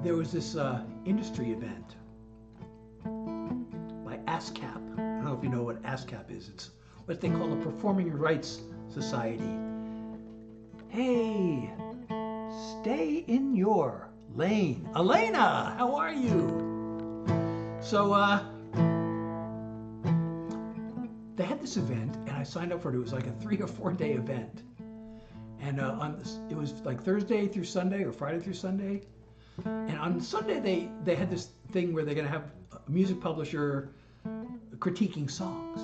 There was this industry event by ASCAP. I don't know if you know what ASCAP is. It's what they call a Performing Rights Society. Hey, stay in your lane. Elena, how are you? So they had this event, and I signed up for it. It was like a 3 or 4 day event, and it was like Thursday through Sunday or Friday through Sunday. And on Sunday they had this thing where they're going to have a music publisher critiquing songs,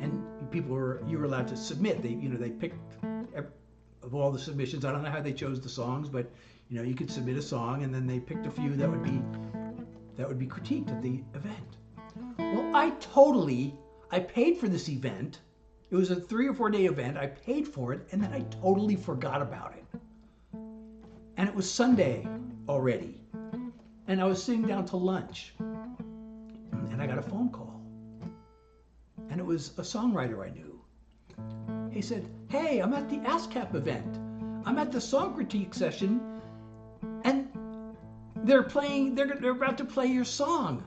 and you were allowed to submit. They picked of all the submissions. I don't know how they chose the songs, but you could submit a song, and then they picked a few that would be critiqued at the event. Well, I paid for this event. It was a 3 or 4 day event. I paid for it, and then I totally forgot about it. And it was Sunday already, and I was sitting down to lunch, and I got a phone call, and it was a songwriter I knew. He said, "Hey, I'm at the ASCAP event. I'm at the song critique session, and they're about to play your song,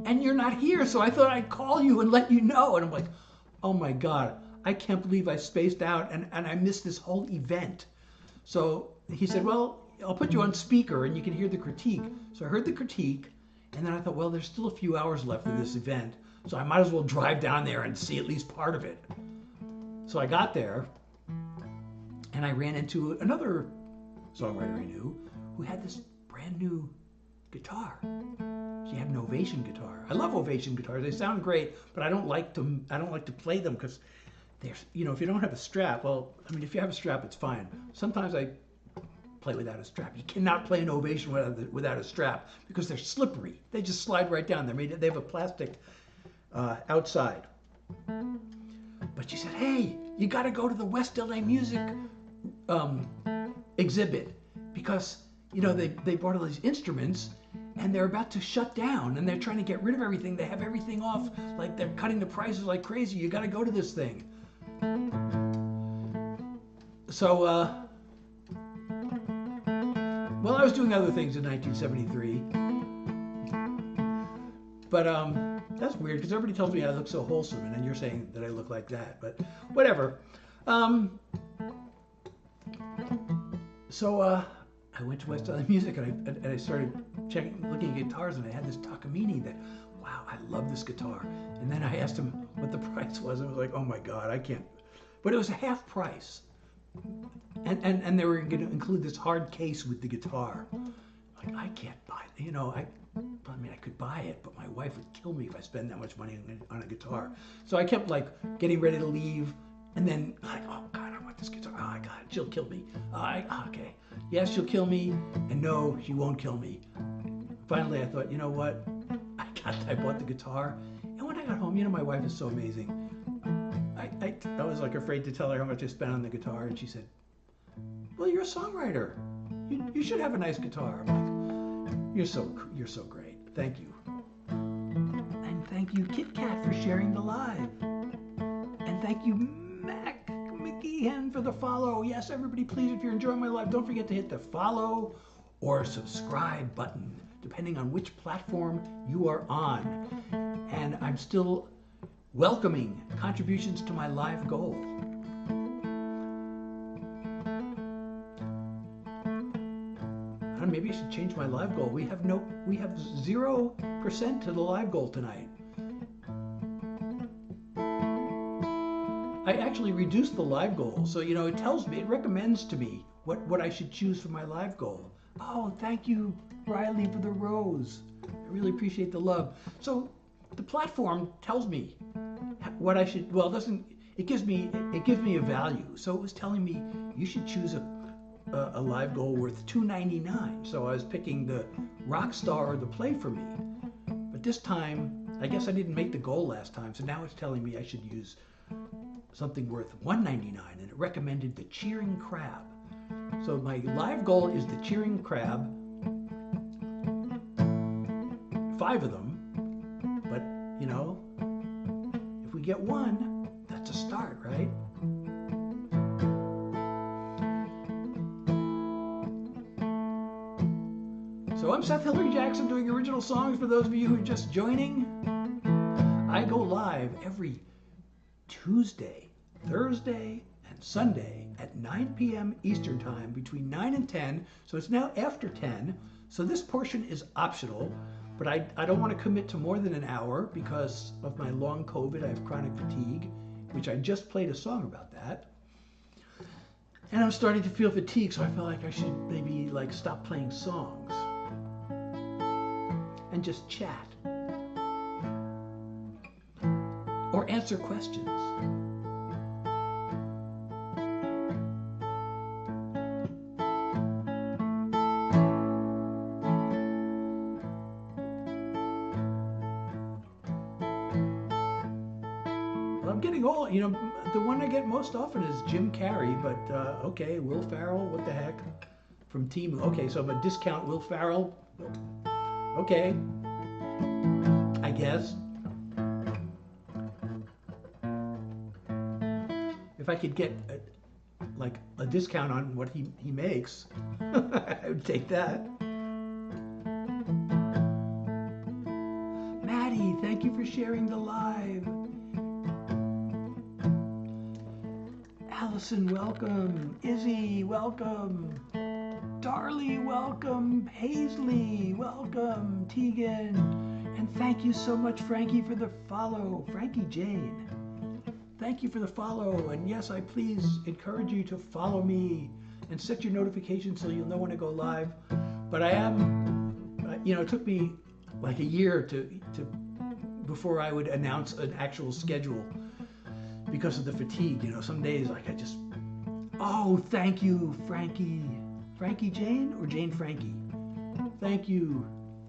and you're not here, so I thought I'd call you and let you know." And I'm like, oh my God, I can't believe I spaced out and I missed this whole event. So he said, "Well, I'll put you on speaker and you can hear the critique." So I heard the critique, and then I thought, well, there's still a few hours left of this event, so I might as well drive down there and see at least part of it. So I got there, and I ran into another songwriter I knew who had this brand new guitar. She had an Ovation guitar. I love Ovation guitars. They sound great, but I don't like to play them because there's, if you don't have a strap, well, I mean, if you have a strap, it's fine. Sometimes I play without a strap. You cannot play an Ovation without a strap because they're slippery. They just slide right down. They have a plastic outside. But she said, "Hey, you got to go to the West LA Music exhibit because you know, they bought all these instruments and they're about to shut down and they're trying to get rid of everything. They have everything off, like they're cutting the prices like crazy. You got to go to this thing. So, well, I was doing other things in 1973, but that's weird because everybody tells me I look so wholesome, and then you're saying that I look like that. But whatever. So I went to West Island Music and I started looking at guitars, and I had this Takamine that, wow, I love this guitar. And then I asked him what the price was, and I was like, oh my God, I can't. But it was a half price. And they were going to include this hard case with the guitar. Like, I can't buy it. You know, I mean, I could buy it, but my wife would kill me if I spend that much money on a guitar. So I kept like getting ready to leave, and then like, oh God, I want this guitar. Oh my God, she'll kill me. Okay, yes, she'll kill me, and no, she won't kill me. Finally, I thought, you know what? I bought the guitar, and when I got home, you know, my wife is so amazing. I was like afraid to tell her how much I spent on the guitar, and she said, well, you're a songwriter. You should have a nice guitar. I'm like, you're so great. Thank you. And thank you, Kit Kat, for sharing the live. And thank you, Mac McGeehan, for the follow. Yes, everybody, please, if you're enjoying my live, don't forget to hit the follow or subscribe button, depending on which platform you are on. And I'm still welcoming contributions to my live goal. Maybe I should change my live goal. We have 0% to the live goal tonight. I actually reduced the live goal, so you know it recommends to me what I should choose for my live goal. Oh, thank you, Riley, for the rose. I really appreciate the love. So the platform tells me what I should. Well, it gives me a value. So it was telling me you should choose a live goal worth $2.99. So I was picking the rock star or the play for me. But this time, I guess I didn't make the goal last time, so now it's telling me I should use something worth $1.99, and it recommended the cheering crab. So my live goal is the cheering crab, 5 of them, but you know, if we get 1, that's a start, right? So I'm Seth Hilary Jackson, doing original songs for those of you who are just joining. I go live every Tuesday, Thursday, and Sunday at 9 p.m. Eastern Time, between 9 and 10. So it's now after 10. So this portion is optional, but I don't want to commit to more than an hour because of my long COVID. I have chronic fatigue, which I just played a song about that. And I'm starting to feel fatigued, so I feel like I should maybe like stop playing songs and just chat or answer questions. Well, I'm getting old. You know, the one I get most often is Jim Carrey, but okay, Will Ferrell, what the heck? From Team. Okay, so I'm a discount Will Ferrell. Okay, I guess. If I could get a discount on what he makes, I would take that. Maddie, thank you for sharing the live. Allison, welcome. Izzy, welcome. Darlie, welcome. Paisley, welcome. Tegan, and thank you so much, Frankie, for the follow. Frankie Jane, thank you for the follow. And yes, I please encourage you to follow me and set your notifications so you'll know when I go live. But I am, you know, it took me like a year to before I would announce an actual schedule because of the fatigue. You know, some days like I just, oh, thank you, Frankie. Frankie Jane or Jane Frankie? Thank you.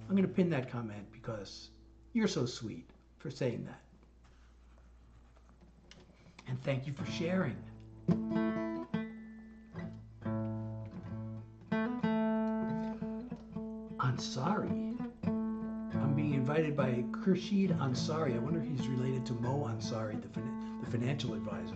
I'm going to pin that comment because you're so sweet for saying that. And thank you for sharing. Ansari. I'm being invited by Khurshid Ansari. I wonder if he's related to Mo Ansari, the financial advisor.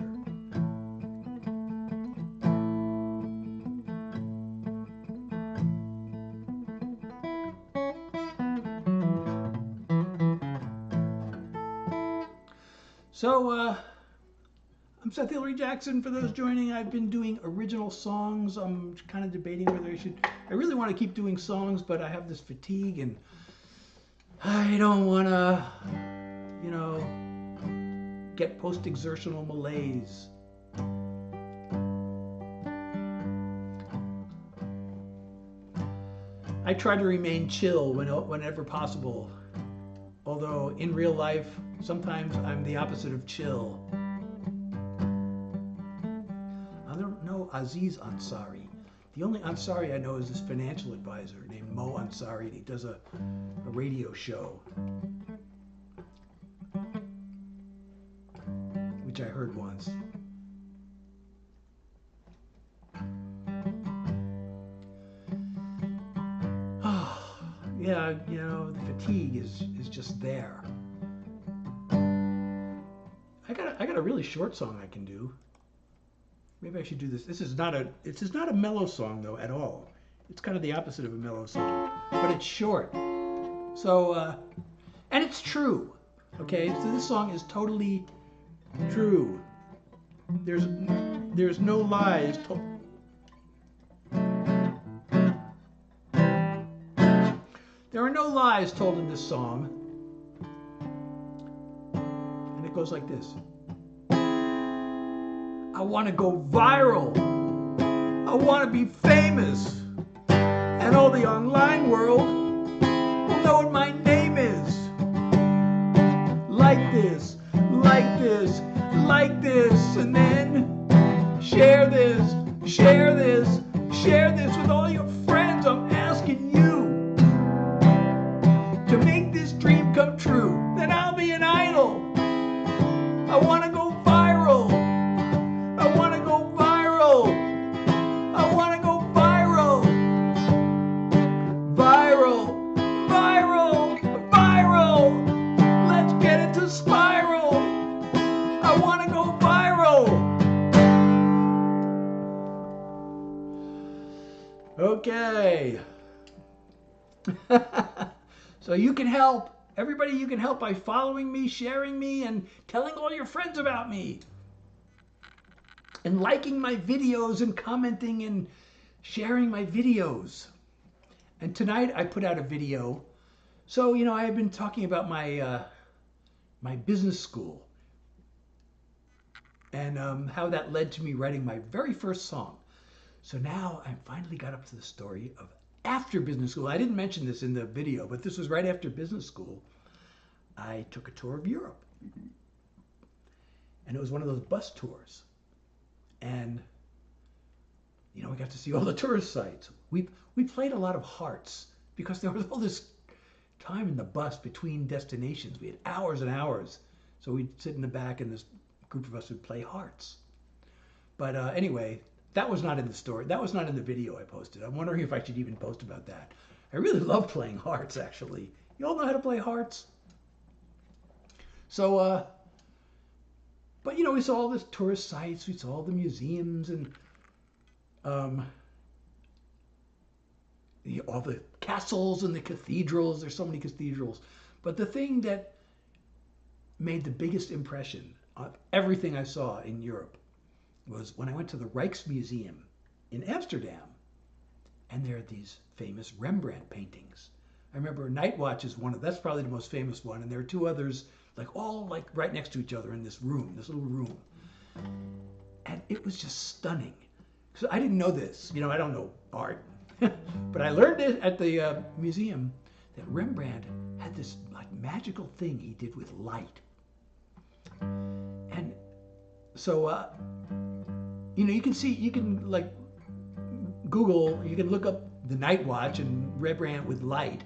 So, I'm Seth Hilary Jackson. For those joining, I've been doing original songs. I'm kind of debating whether I really want to keep doing songs, but I have this fatigue and I don't want to, get post-exertional malaise. I try to remain chill whenever possible, although in real life, sometimes I'm the opposite of chill. I don't know Aziz Ansari. The only Ansari I know is this financial advisor named Mo Ansari, and he does a radio show, which I heard once. Yeah, the fatigue is just there. I got a really short song I can do. Maybe I should do this. This is not a mellow song though at all. It's kind of the opposite of a mellow song, but it's short. So and it's true. Okay, so this song is totally true. There's no lies told. There are no lies told in this song. And it goes like this. I want to go viral. I want to be famous. And all the online world will know what my name is. Like this, like this, like this. And then share this, share this, share this with all your friends. I'm asking you to make this dream come true. Then I'll be an idol. I want to go viral. I want to go viral. I want to go viral. Viral, viral, viral. Let's get it to spiral. I want to go viral. Okay. So you can help. Everybody, you can help by following me, sharing me, and telling all your friends about me. And liking my videos and commenting and sharing my videos. And tonight I put out a video. So, I have been talking about my my business school and how that led to me writing my very first song. So now I finally got up to the story of after business school. I didn't mention this in the video, but this was right after business school. I took a tour of Europe. And it was one of those bus tours. And, we got to see all the tourist sites. We played a lot of hearts because there was all this time in the bus between destinations. We had hours and hours. So we'd sit in the back and this group of us would play hearts. But anyway, that was not in the story. That was not in the video I posted. I'm wondering if I should even post about that. I really love playing hearts, actually. You all know how to play hearts? So, but we saw all the tourist sites. We saw all the museums and all the castles and the cathedrals. There's so many cathedrals. But the thing that made the biggest impression of everything I saw in Europe was when I went to the Rijksmuseum in Amsterdam, and there are these famous Rembrandt paintings. I remember Night Watch is that's probably the most famous one, and there are two others all right next to each other in this room, this little room. And it was just stunning. So I didn't know this, I don't know art, but I learned it at the museum that Rembrandt had this magical thing he did with light. And so, you can Google, you can look up the Night Watch and Rembrandt with light.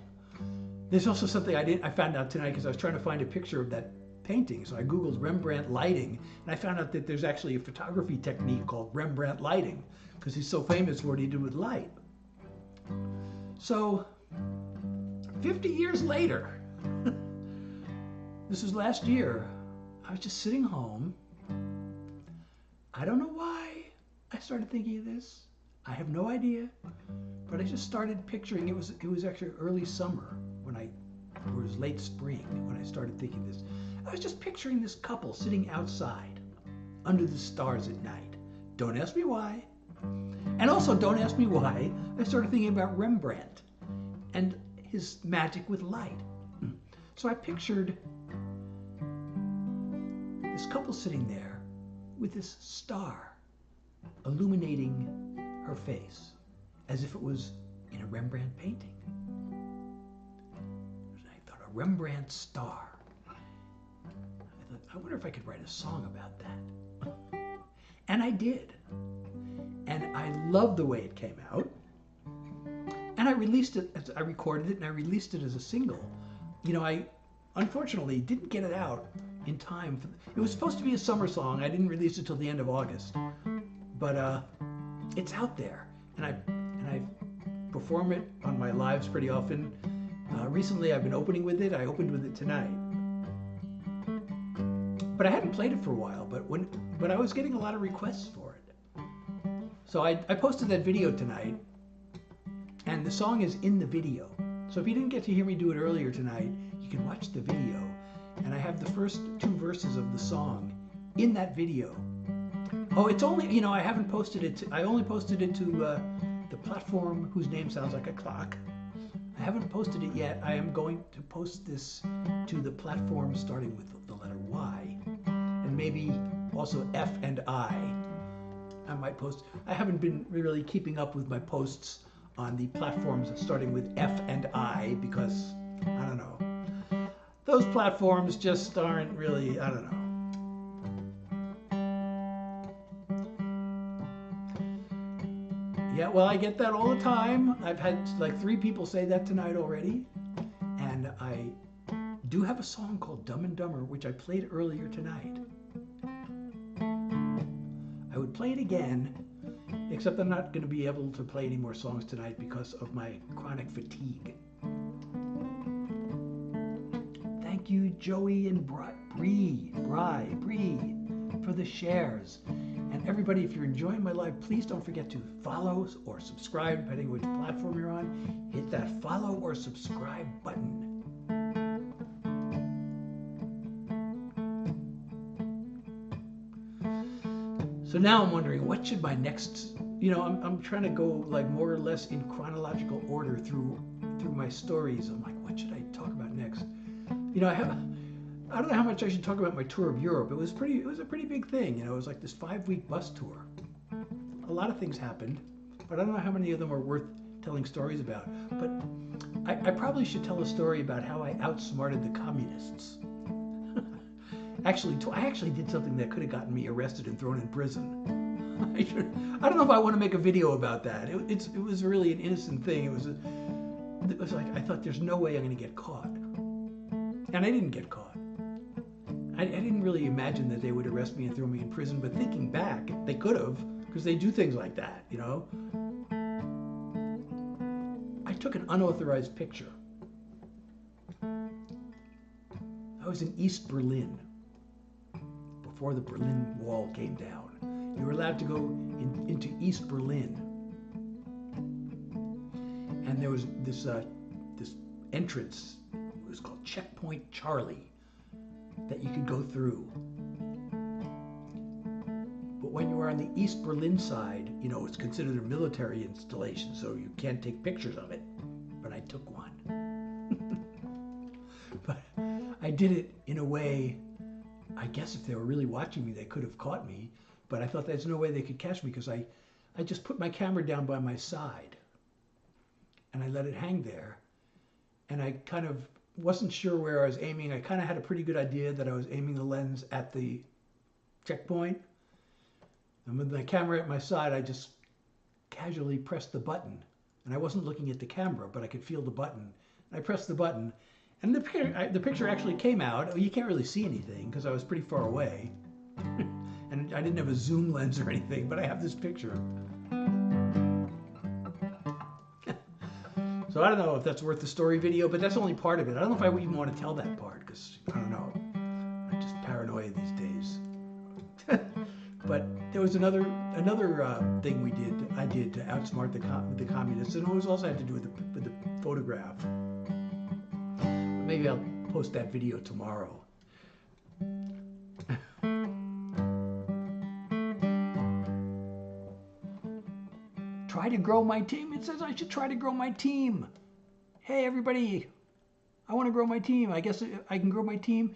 There's also something I found out tonight because I was trying to find a picture of that painting. So I Googled Rembrandt lighting, and I found out that there's actually a photography technique called Rembrandt lighting because he's so famous for what he did with light. So 50 years later. This was last year. I was just sitting home. I don't know why I started thinking of this. I have no idea. But I just started picturing, it was actually early summer or it was late spring when I started thinking this. I was just picturing this couple sitting outside under the stars at night. Don't ask me why. And also don't ask me why I started thinking about Rembrandt and his magic with light. So I pictured this couple sitting there with this star illuminating her face as if it was in a Rembrandt painting. And I thought, a Rembrandt Star. I thought, I wonder if I could write a song about that. And I did. And I loved the way it came out. And I released it, I recorded it and I released it as a single. You know, I unfortunately didn't get it out in time. It was supposed to be a summer song. I didn't release it till the end of August. But it's out there. And I perform it on my lives pretty often. Recently I've been opening with it. I opened with it tonight. But I hadn't played it for a while, but I was getting a lot of requests for it. So I posted that video tonight, and the song is in the video. So if you didn't get to hear me do it earlier tonight, you can watch the video. And I have the first 2 verses of the song in that video. Oh, it's only, you know, I haven't posted it I only posted it to the platform whose name sounds like a clock. I haven't posted it yet. I am going to post this to the platform starting with the letter Y, and maybe also F and I. I might post. I haven't been really keeping up with my posts on the platforms starting with F and I because, I don't know. Those platforms just aren't really, I don't know. Yeah, well, I get that all the time. I've had like 3 people say that tonight already. And I do have a song called Dumb and Dumber, which I played earlier tonight. I would play it again, except I'm not going to be able to play any more songs tonight because of my chronic fatigue. Thank you, Joey and Bree, for the shares. And everybody, if you're enjoying my live, please don't forget to follow or subscribe, depending on which platform you're on. Hit that follow or subscribe button. So now I'm wondering, what should my next, you know, I'm trying to go like more or less in chronological order through my stories. I'm like, what should I talk about next? You know, I don't know how much I should talk about my tour of Europe. It was a pretty big thing. You know, it was like this 5-week bus tour. A lot of things happened, but I don't know how many of them are worth telling stories about. But I probably should tell a story about how I outsmarted the communists. Actually, I actually did something that could have gotten me arrested and thrown in prison. I don't know if I want to make a video about that. It was really an innocent thing. It was like, I thought there's no way I'm going to get caught. And I didn't get caught. I didn't really imagine that they would arrest me and throw me in prison, but thinking back, they could have, because they do things like that, you know. I took an unauthorized picture. I was in East Berlin before the Berlin Wall came down. You were allowed to go into East Berlin. And there was this entrance, it was called Checkpoint Charlie, that you could go through. But when you were on the East Berlin side, you know, it's considered a military installation, so you can't take pictures of it. But I took one. But I did it in a way, I guess if they were really watching me, they could have caught me. But I thought there's no way they could catch me because I just put my camera down by my side and I let it hang there. And I kind of wasn't sure where I was aiming. I kind of had a pretty good idea that I was aiming the lens at the checkpoint. And with my camera at my side, I just casually pressed the button. And I wasn't looking at the camera, but I could feel the button. I pressed the button, and the picture actually came out. You can't really see anything because I was pretty far away. And I didn't have a zoom lens or anything, but I have this picture. So So I don't know if that's worth the story video, but that's only part of it. I don't know if I even want to tell that part because I don't know. I'm just paranoid these days. But there was another thing I did to outsmart the communists, and it was also had to do with the photograph. Maybe I'll post that video tomorrow. Try to grow my team. It says I should try to grow my team. Hey everybody, I want to grow my team. I guess I can grow my team.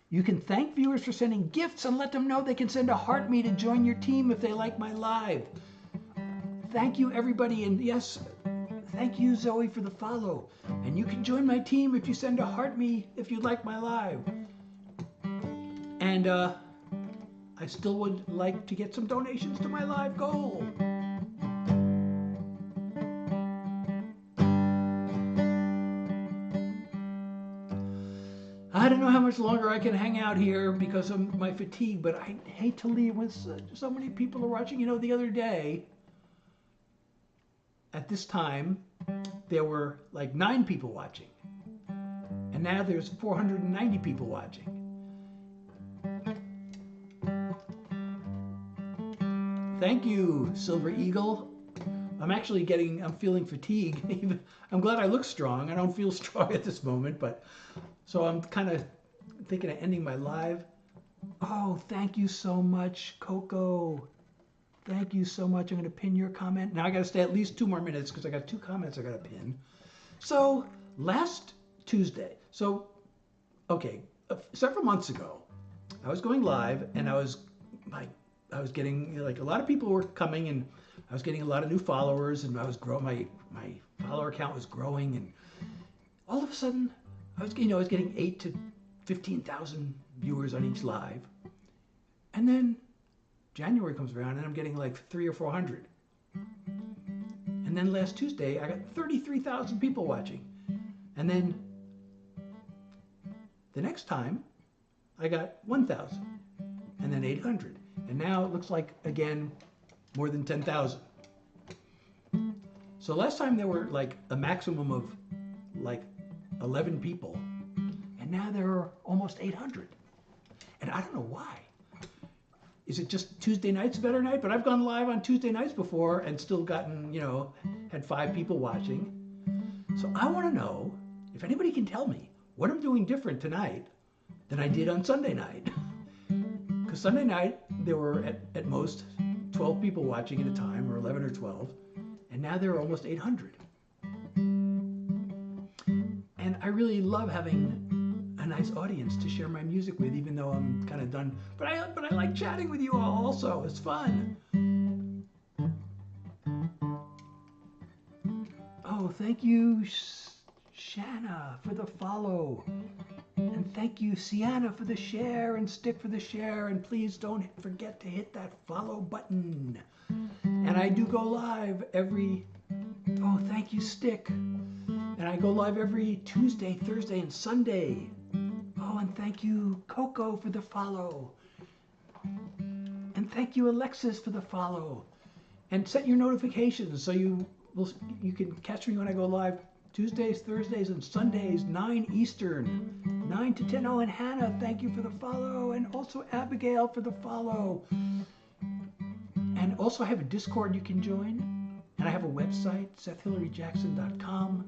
You can thank viewers for sending gifts and let them know they can send a heart me to join your team if they like my live. Thank you everybody, and yes, thank you Zoe for the follow. And you can join my team if you send a heart me if you like my live. And I still would like to get some donations to my live goal. I don't know how much longer I can hang out here because of my fatigue, but I hate to leave when so many people are watching. You know, the other day, at this time, there were like 9 people watching. And now there's 490 people watching. Thank you, Silver Eagle. I'm feeling fatigue. I'm glad I look strong. I don't feel strong at this moment, but so I'm kind of thinking of ending my live. Oh, thank you so much, Coco. Thank you so much. I'm going to pin your comment. Now I got to stay at least 2 more minutes because I got 2 comments I got to pin. So last Tuesday, okay, several months ago, I was going live and I was getting, like, a lot of people were coming and I was getting a lot of new followers and I was growing, my follower count was growing, and all of a sudden I was getting 8 to 15,000 viewers on each live. And then January comes around and I'm getting like 300 or 400. And then last Tuesday I got 33,000 people watching. And then the next time I got 1,000 and then 800. And now it looks like, again, more than 10,000. So last time there were like a maximum of like 11 people, and now there are almost 800. And I don't know why. Is it just Tuesday night's a better night? But I've gone live on Tuesday nights before and still gotten, had 5 people watching. So I want to know if anybody can tell me what I'm doing different tonight than I did on Sunday night. Because Sunday night there were at most 12 people watching at a time, or 11 or 12, and now there are almost 800. And I really love having a nice audience to share my music with, even though I'm kind of done. But I like chatting with you all also. It's fun. Oh, thank you, Shanna, for the follow. And thank you, Sienna, for the share, and Stick for the share. And please don't forget to hit that follow button. And I do go live oh, thank you, Stick. And I go live every Tuesday, Thursday, and Sunday. Oh, and thank you, Coco, for the follow. And thank you, Alexis, for the follow. And set your notifications so you can catch me when I go live Tuesdays, Thursdays, and Sundays, 9 Eastern, 9 to 10. Oh, and Hannah, thank you for the follow. And also Abigail for the follow. And also I have a Discord you can join. And I have a website, SethHilaryJackson.com.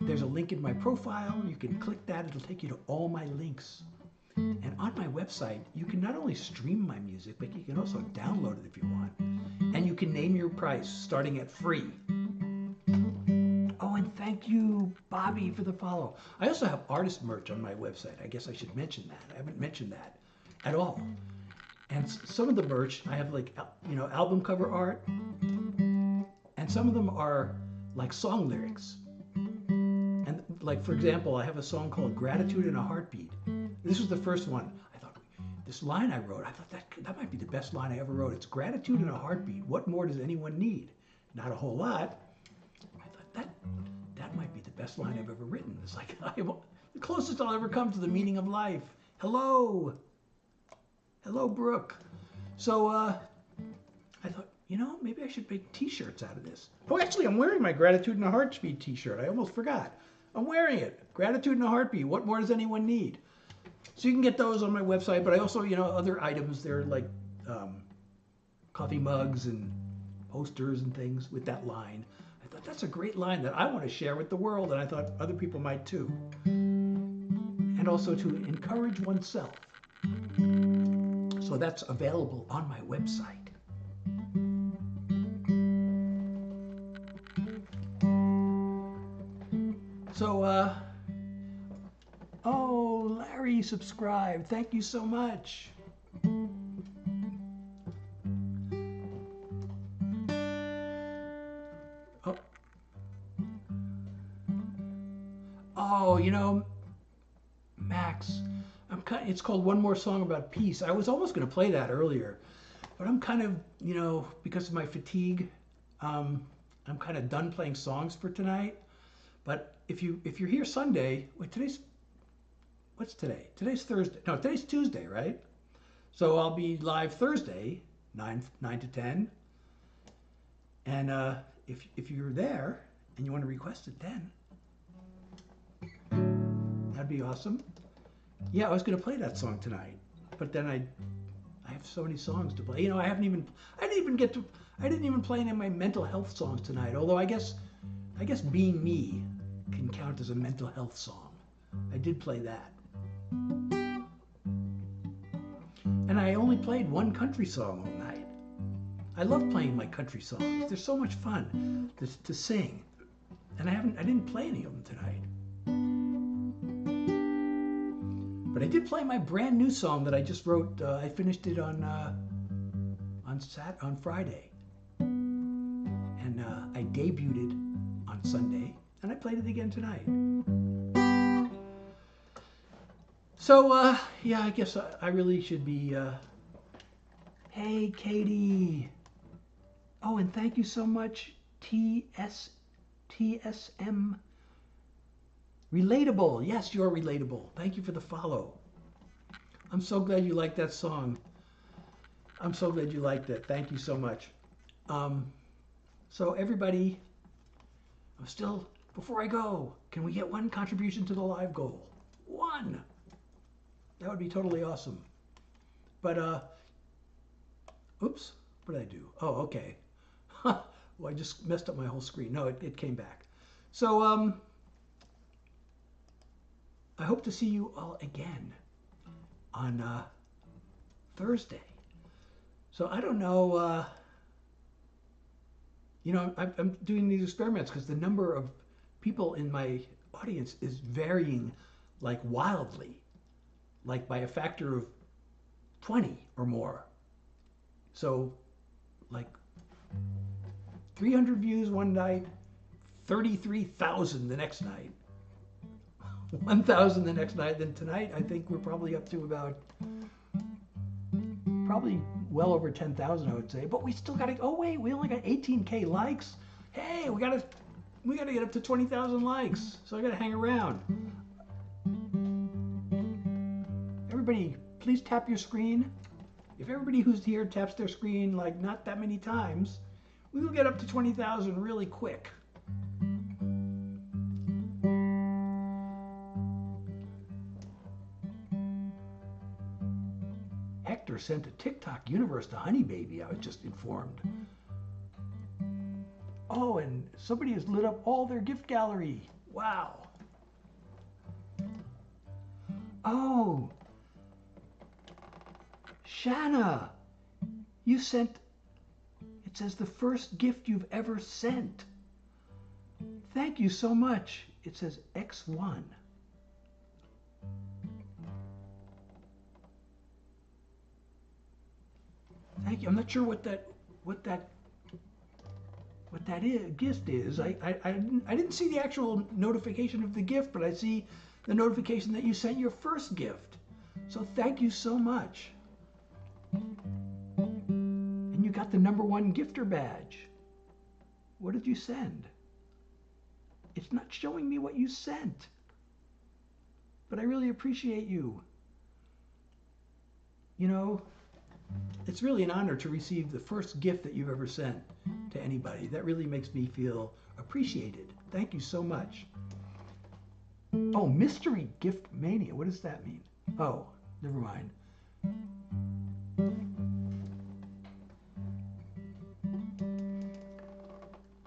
There's a link in my profile. You can click that. It'll take you to all my links. And on my website, you can not only stream my music, but you can also download it if you want. And you can name your price, starting at free. Oh, and thank you, Bobby, for the follow. I also have artist merch on my website. I guess I should mention that. I haven't mentioned that at all. And some of the merch, I have like, album cover art. And some of them are like song lyrics. And like, for example, I have a song called Gratitude in a Heartbeat. This was the first one. I thought, this line I wrote, I thought that might be the best line I ever wrote. It's gratitude in a heartbeat. What more does anyone need? Not a whole lot. I thought that might be the best line I've ever written. It's like, the closest I'll ever come to the meaning of life. Hello, Brooke. So I thought, you know, maybe I should make t-shirts out of this. Oh, actually, I'm wearing my Gratitude in a Heartbeat t-shirt. I almost forgot. I'm wearing it. Gratitude in a Heartbeat. What more does anyone need? So you can get those on my website, but I also, you know, other items. They're like coffee mugs and posters and things with that line. I thought that's a great line that I want to share with the world, and I thought other people might too. And also to encourage oneself. So that's available on my website. So, oh, Larry subscribed. Thank you so much. Oh, you know, Max, it's called One More Song About Peace. I was almost going to play that earlier, but I'm kind of, you know, because of my fatigue, I'm kind of done playing songs for tonight. But if you're here Sunday, wait, what's today? Today's Thursday. No, today's Tuesday, right? So I'll be live Thursday, 9 to 10. And if you're there and you want to request it then, that'd be awesome. Yeah, I was gonna play that song tonight, but then I have so many songs to play. You know, I didn't even play any of my mental health songs tonight. Although I guess Being Me can count as a mental health song. I did play that. And I only played one country song all night. I love playing my country songs. They're so much fun to sing. And I didn't play any of them tonight. But I did play my brand new song that I just wrote. I finished it on Friday. And I debuted it on Sunday. And I played it again tonight. So, yeah, I guess I really should be... Hey, Katie. Oh, and thank you so much, TSM. Relatable. Yes, you're relatable. Thank you for the follow. I'm so glad you liked that song. I'm so glad you liked it. Thank you so much. So everybody, before I go, can we get one contribution to the live goal? One. That would be totally awesome. But, oops, what did I do? Oh, okay. Well, I just messed up my whole screen. No, it came back. So, I hope to see you all again on Thursday. So I don't know, you know, I'm doing these experiments because the number of people in my audience is varying like wildly, like by a factor of 20 or more. So like 300 views one night, 33,000 the next night, 1,000 the next night. Then tonight, I think we're probably up to about, probably well over 10,000, I would say. But we still got to, oh wait, we only got 18K likes. Hey, we got to get up to 20,000 likes. So I got to hang around. Everybody, please tap your screen. If everybody who's here taps their screen like not that many times, we will get up to 20,000 really quick. Hector sent a TikTok universe to Honey Baby, I was just informed. Oh, and somebody has lit up all their gift gallery. Wow. Oh, Shanna, you sent, it says the first gift you've ever sent. Thank you so much. It says X1. Thank you. I'm not sure what that gift is. I didn't see the actual notification of the gift, but I see the notification that you sent your first gift. So thank you so much. And you got the #1 gifter badge. What did you send? It's not showing me what you sent. But I really appreciate you. You know, it's really an honor to receive the first gift that you've ever sent to anybody. That really makes me feel appreciated. Thank you so much. Oh, mystery gift mania. What does that mean? Oh, never mind.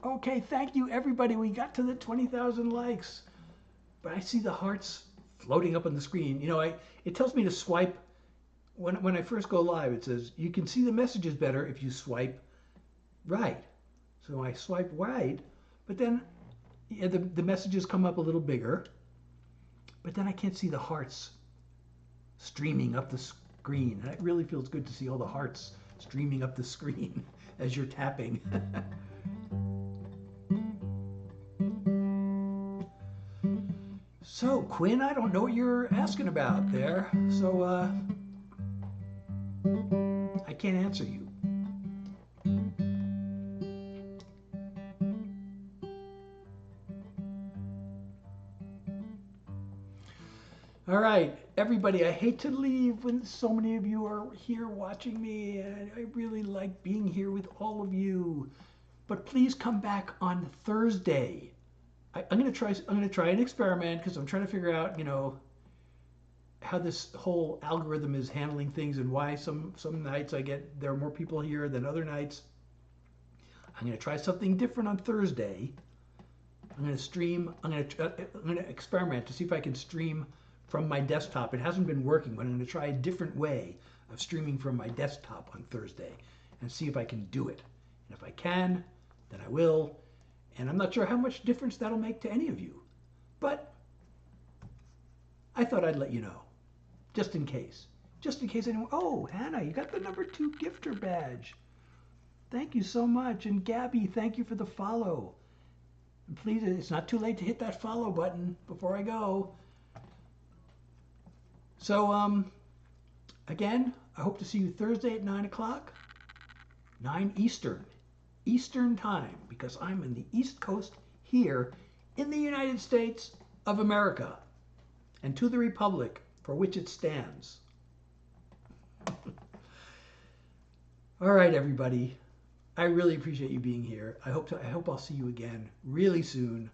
Okay, thank you everybody. We got to the 20,000 likes. But I see the hearts floating up on the screen. You know, it tells me to swipe. When I first go live, it says you can see the messages better if you swipe right. So I swipe right, but then yeah, the messages come up a little bigger. But then I can't see the hearts streaming up the screen. And it really feels good to see all the hearts streaming up the screen as you're tapping. So, Quinn, I don't know what you're asking about there. So, I can't answer you. All right, everybody, I hate to leave when so many of you are here watching me, and I really like being here with all of you. But please come back on Thursday. I'm gonna try an experiment because I'm trying to figure out, you know, how this whole algorithm is handling things and why some nights there are more people here than other nights. I'm gonna try something different on Thursday. I'm gonna stream. I'm gonna experiment to see if I can stream from my desktop. It hasn't been working, but I'm gonna try a different way of streaming from my desktop on Thursday and see if I can do it. And if I can, then I will. And I'm not sure how much difference that'll make to any of you. But I thought I'd let you know, just in case. Just in case anyone, oh, Hannah, you got the #2 gifter badge. Thank you so much. And Gabby, thank you for the follow. And please, it's not too late to hit that follow button before I go. So, again, I hope to see you Thursday at 9 o'clock, 9 Eastern time, because I'm in the East Coast here in the United States of America, and to the republic for which it stands. All right, everybody. I really appreciate you being here. I hope I'll see you again really soon.